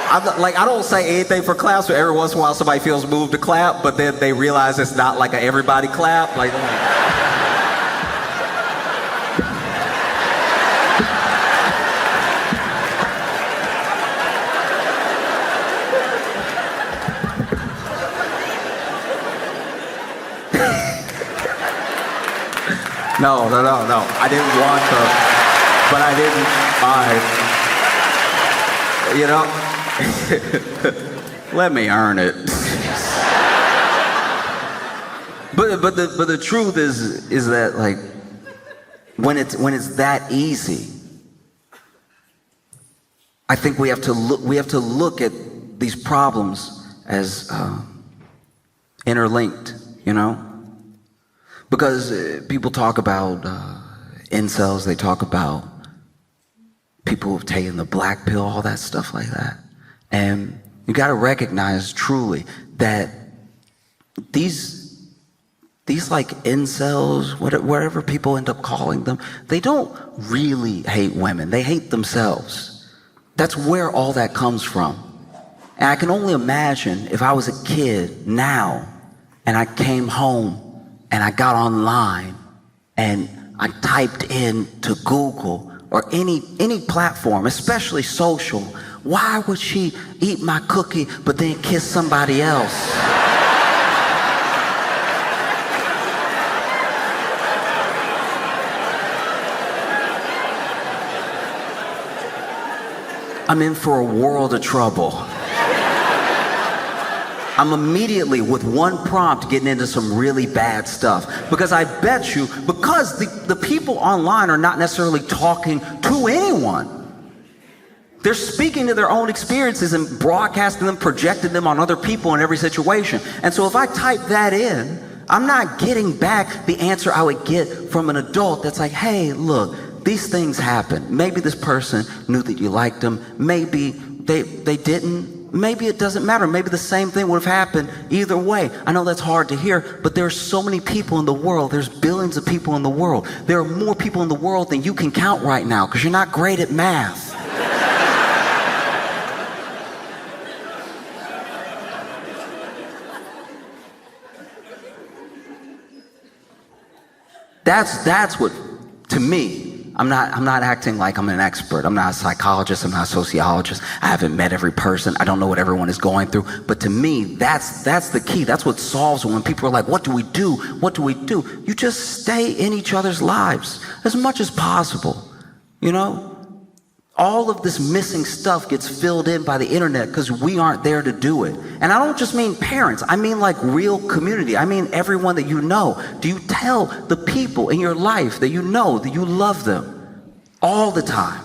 I don't say anything for claps, but every once in a while somebody feels moved to clap, but then they realize it's not like an everybody clap. Like, No. I didn't want to, but I didn't. You know. Let me earn it. but the truth is that, like, when it's that easy, I think we have to look at these problems as interlinked, you know, because people talk about incels, they talk about people who've taken the black pill, all that stuff like that. And you got to recognize truly that these like incels, whatever people end up calling them, they don't really hate women. They hate themselves. That's where all that comes from. And I can only imagine if I was a kid now and I came home and I got online and I typed in to Google or any platform, especially social, Why would she eat my cookie but then kiss somebody else? I'm in for a world of trouble. I'm immediately, with one prompt, getting into some really bad stuff. Because I bet you, because the people online are not necessarily talking to anyone. They're speaking to their own experiences and broadcasting them, projecting them on other people in every situation. And so if I type that in, I'm not getting back the answer I would get from an adult that's like, hey, look, these things happen. Maybe this person knew that you liked them. Maybe they didn't. Maybe it doesn't matter. Maybe the same thing would have happened either way. I know that's hard to hear, but there are so many people in the world. There's billions of people in the world. There are more people in the world than you can count right now because you're not great at math. That's what, to me, I'm not acting like I'm an expert. I'm not a psychologist. I'm not a sociologist. I haven't met every person. I don't know what everyone is going through. But to me, that's the key. That's what solves it when people are like, what do we do? What do we do? You just stay in each other's lives as much as possible. You know? All of this missing stuff gets filled in by the internet because we aren't there to do it. And I don't just mean parents. I mean like real community. I mean everyone that you know. Do you tell the people in your life that you know that you love them all the time?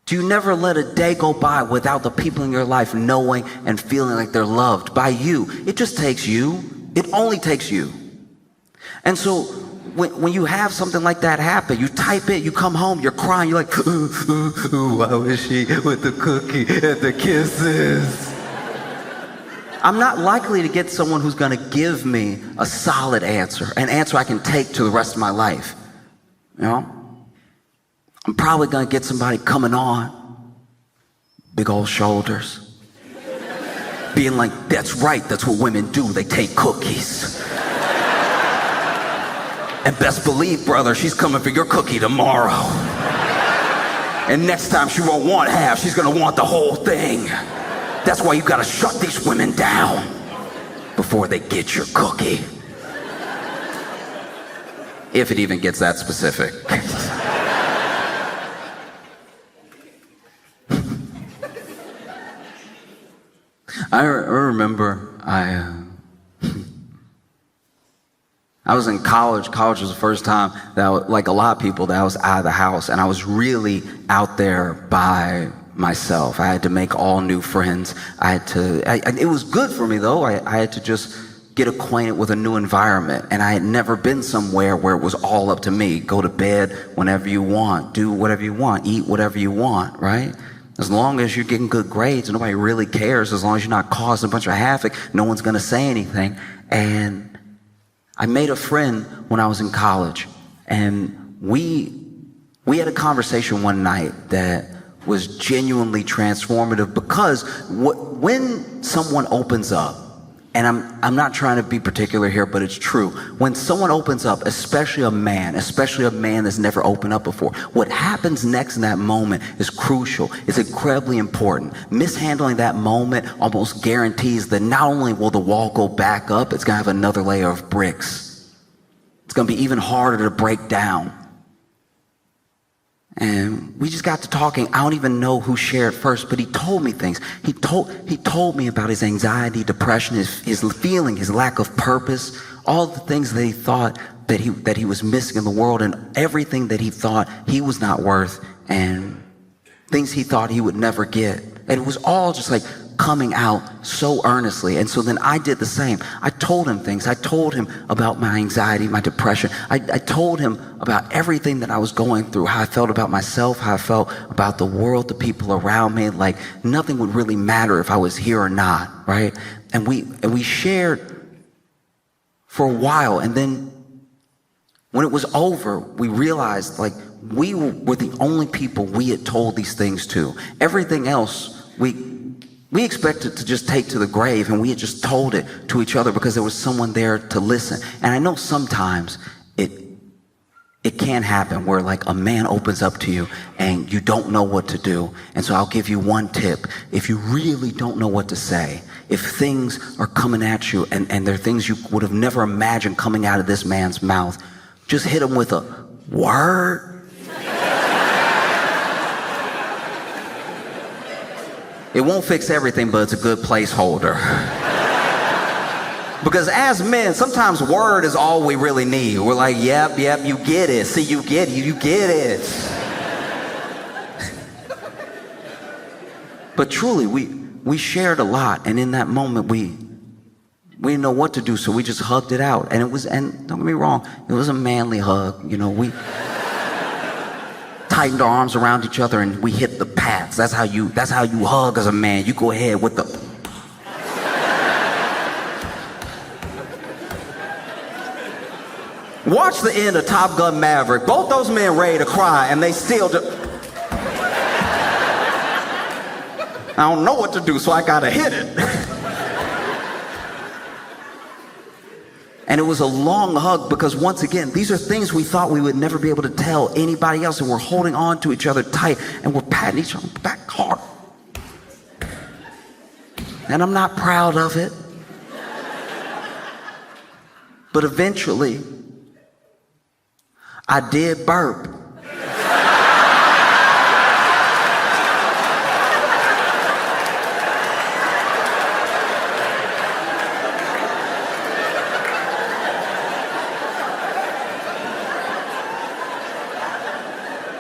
Do you never let a day go by without the people in your life knowing and feeling like they're loved by you? It just takes you. It only takes you. And so when you have something like that happen, you type it, you come home, you're crying, you're like, why was she with the cookie and the kisses? I'm not likely to get someone who's gonna give me a solid answer, an answer I can take to the rest of my life. You know? I'm probably gonna get somebody coming on, big old shoulders, being like, that's right, that's what women do, they take cookies. And best believe, brother, she's coming for your cookie tomorrow. And next time she won't want half, she's gonna want the whole thing. That's why you gotta shut these women down before they get your cookie. If it even gets that specific. I remember I was in college. College was the first time that, like a lot of people, that I was out of the house, and I was really out there by myself. I had to make all new friends. It was good for me though. I had to just get acquainted with a new environment, and I had never been somewhere where it was all up to me. Go to bed whenever you want, do whatever you want, eat whatever you want, right? As long as you're getting good grades, nobody really cares. As long as you're not causing a bunch of havoc, no one's gonna say anything. And I made a friend when I was in college, and we had a conversation one night that was genuinely transformative because when someone opens up, and I'm not trying to be particular here, but it's true. When someone opens up, especially a man that's never opened up before, what happens next in that moment is crucial. It's incredibly important. Mishandling that moment almost guarantees that not only will the wall go back up, it's gonna have another layer of bricks. It's gonna be even harder to break down. And we just got to talking. I don't even know who shared first, but he told me things. He told me about his anxiety, depression, his feeling, his lack of purpose, all the things that he thought that he was missing in the world, and everything that he thought he was not worth, and things he thought he would never get. And it was all just like coming out so earnestly. And so then I did the same. I told him things. I told him about my anxiety, my depression. I told him about everything that I was going through, how I felt about myself, how I felt about the world, the people around me. Like nothing would really matter if I was here or not, right? And we shared for a while. And then when it was over, we realized like we were the only people we had told these things to. Everything else, we expected to just take to the grave, and we had just told it to each other because there was someone there to listen. And I know sometimes it it can happen where like a man opens up to you and you don't know what to do. And so I'll give you one tip. If you really don't know what to say, if things are coming at you and they're things you would have never imagined coming out of this man's mouth, just hit him with a word. It won't fix everything, but it's a good placeholder. Because as men, sometimes word is all we really need. We're like, yep, you get it. See, you get it. But truly, we shared a lot, and in that moment, we didn't know what to do, so we just hugged it out. And don't get me wrong, it was a manly hug. You know, we tightened our arms around each other and we hit the pats. That's how you hug as a man. You go ahead with the. Watch the end of Top Gun Maverick. Both those men ready to cry, and they still just. I don't know what to do, so I gotta hit it. And it was a long hug because, once again, these are things we thought we would never be able to tell anybody else, and we're holding on to each other tight, and we're patting each other back hard. And I'm not proud of it. But eventually, I did burp.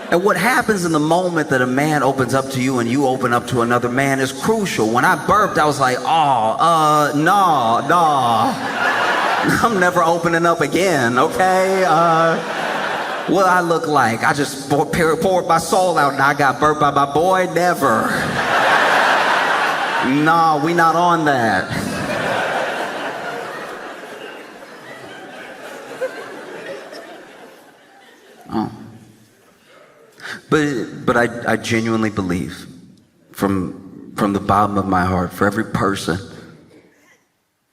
And what happens in the moment that a man opens up to you and you open up to another man is crucial. When I burped, I was like, no. I'm never opening up again, okay? What I look like? I just poured my soul out and I got burped by my boy? Never. No, we not on that. Oh. But I genuinely believe from the bottom of my heart, for every person,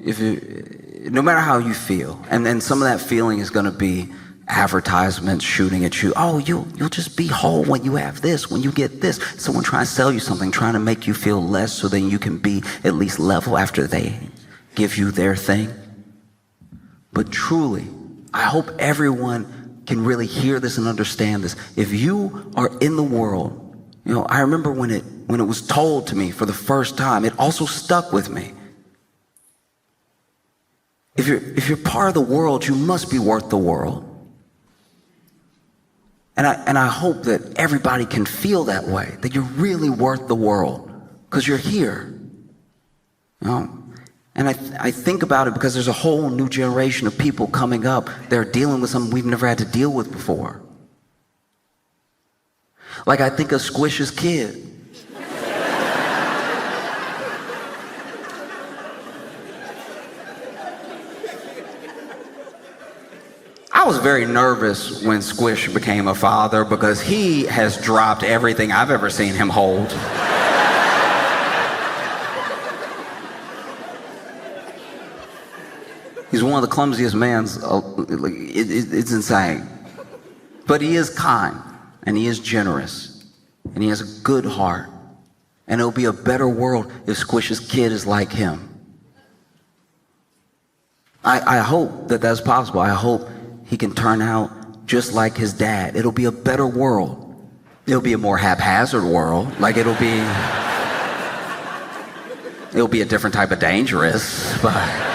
no matter how you feel, and some of that feeling is going to be advertisements shooting at you. Oh, you'll just be whole when you have this, when you get this. Someone trying to sell you something, trying to make you feel less so then you can be at least level after they give you their thing. But truly, I hope everyone can really hear this and understand this. If you are in the world, you know, I remember when it was told to me for the first time, it also stuck with me. If you're part of the world, you must be worth the world. And I hope that everybody can feel that way, that you're really worth the world, because you're here. You know? And I think about it because there's a whole new generation of people coming up. They're dealing with something we've never had to deal with before. Like I think of Squish's kid. I was very nervous when Squish became a father because he has dropped everything I've ever seen him hold. He's one of the clumsiest mans. It's insane. But he is kind, and he is generous, and he has a good heart. And it'll be a better world if Squish's kid is like him. I hope that that's possible. I hope he can turn out just like his dad. It'll be a better world. It'll be a more haphazard world. Like it'll be a different type of dangerous, but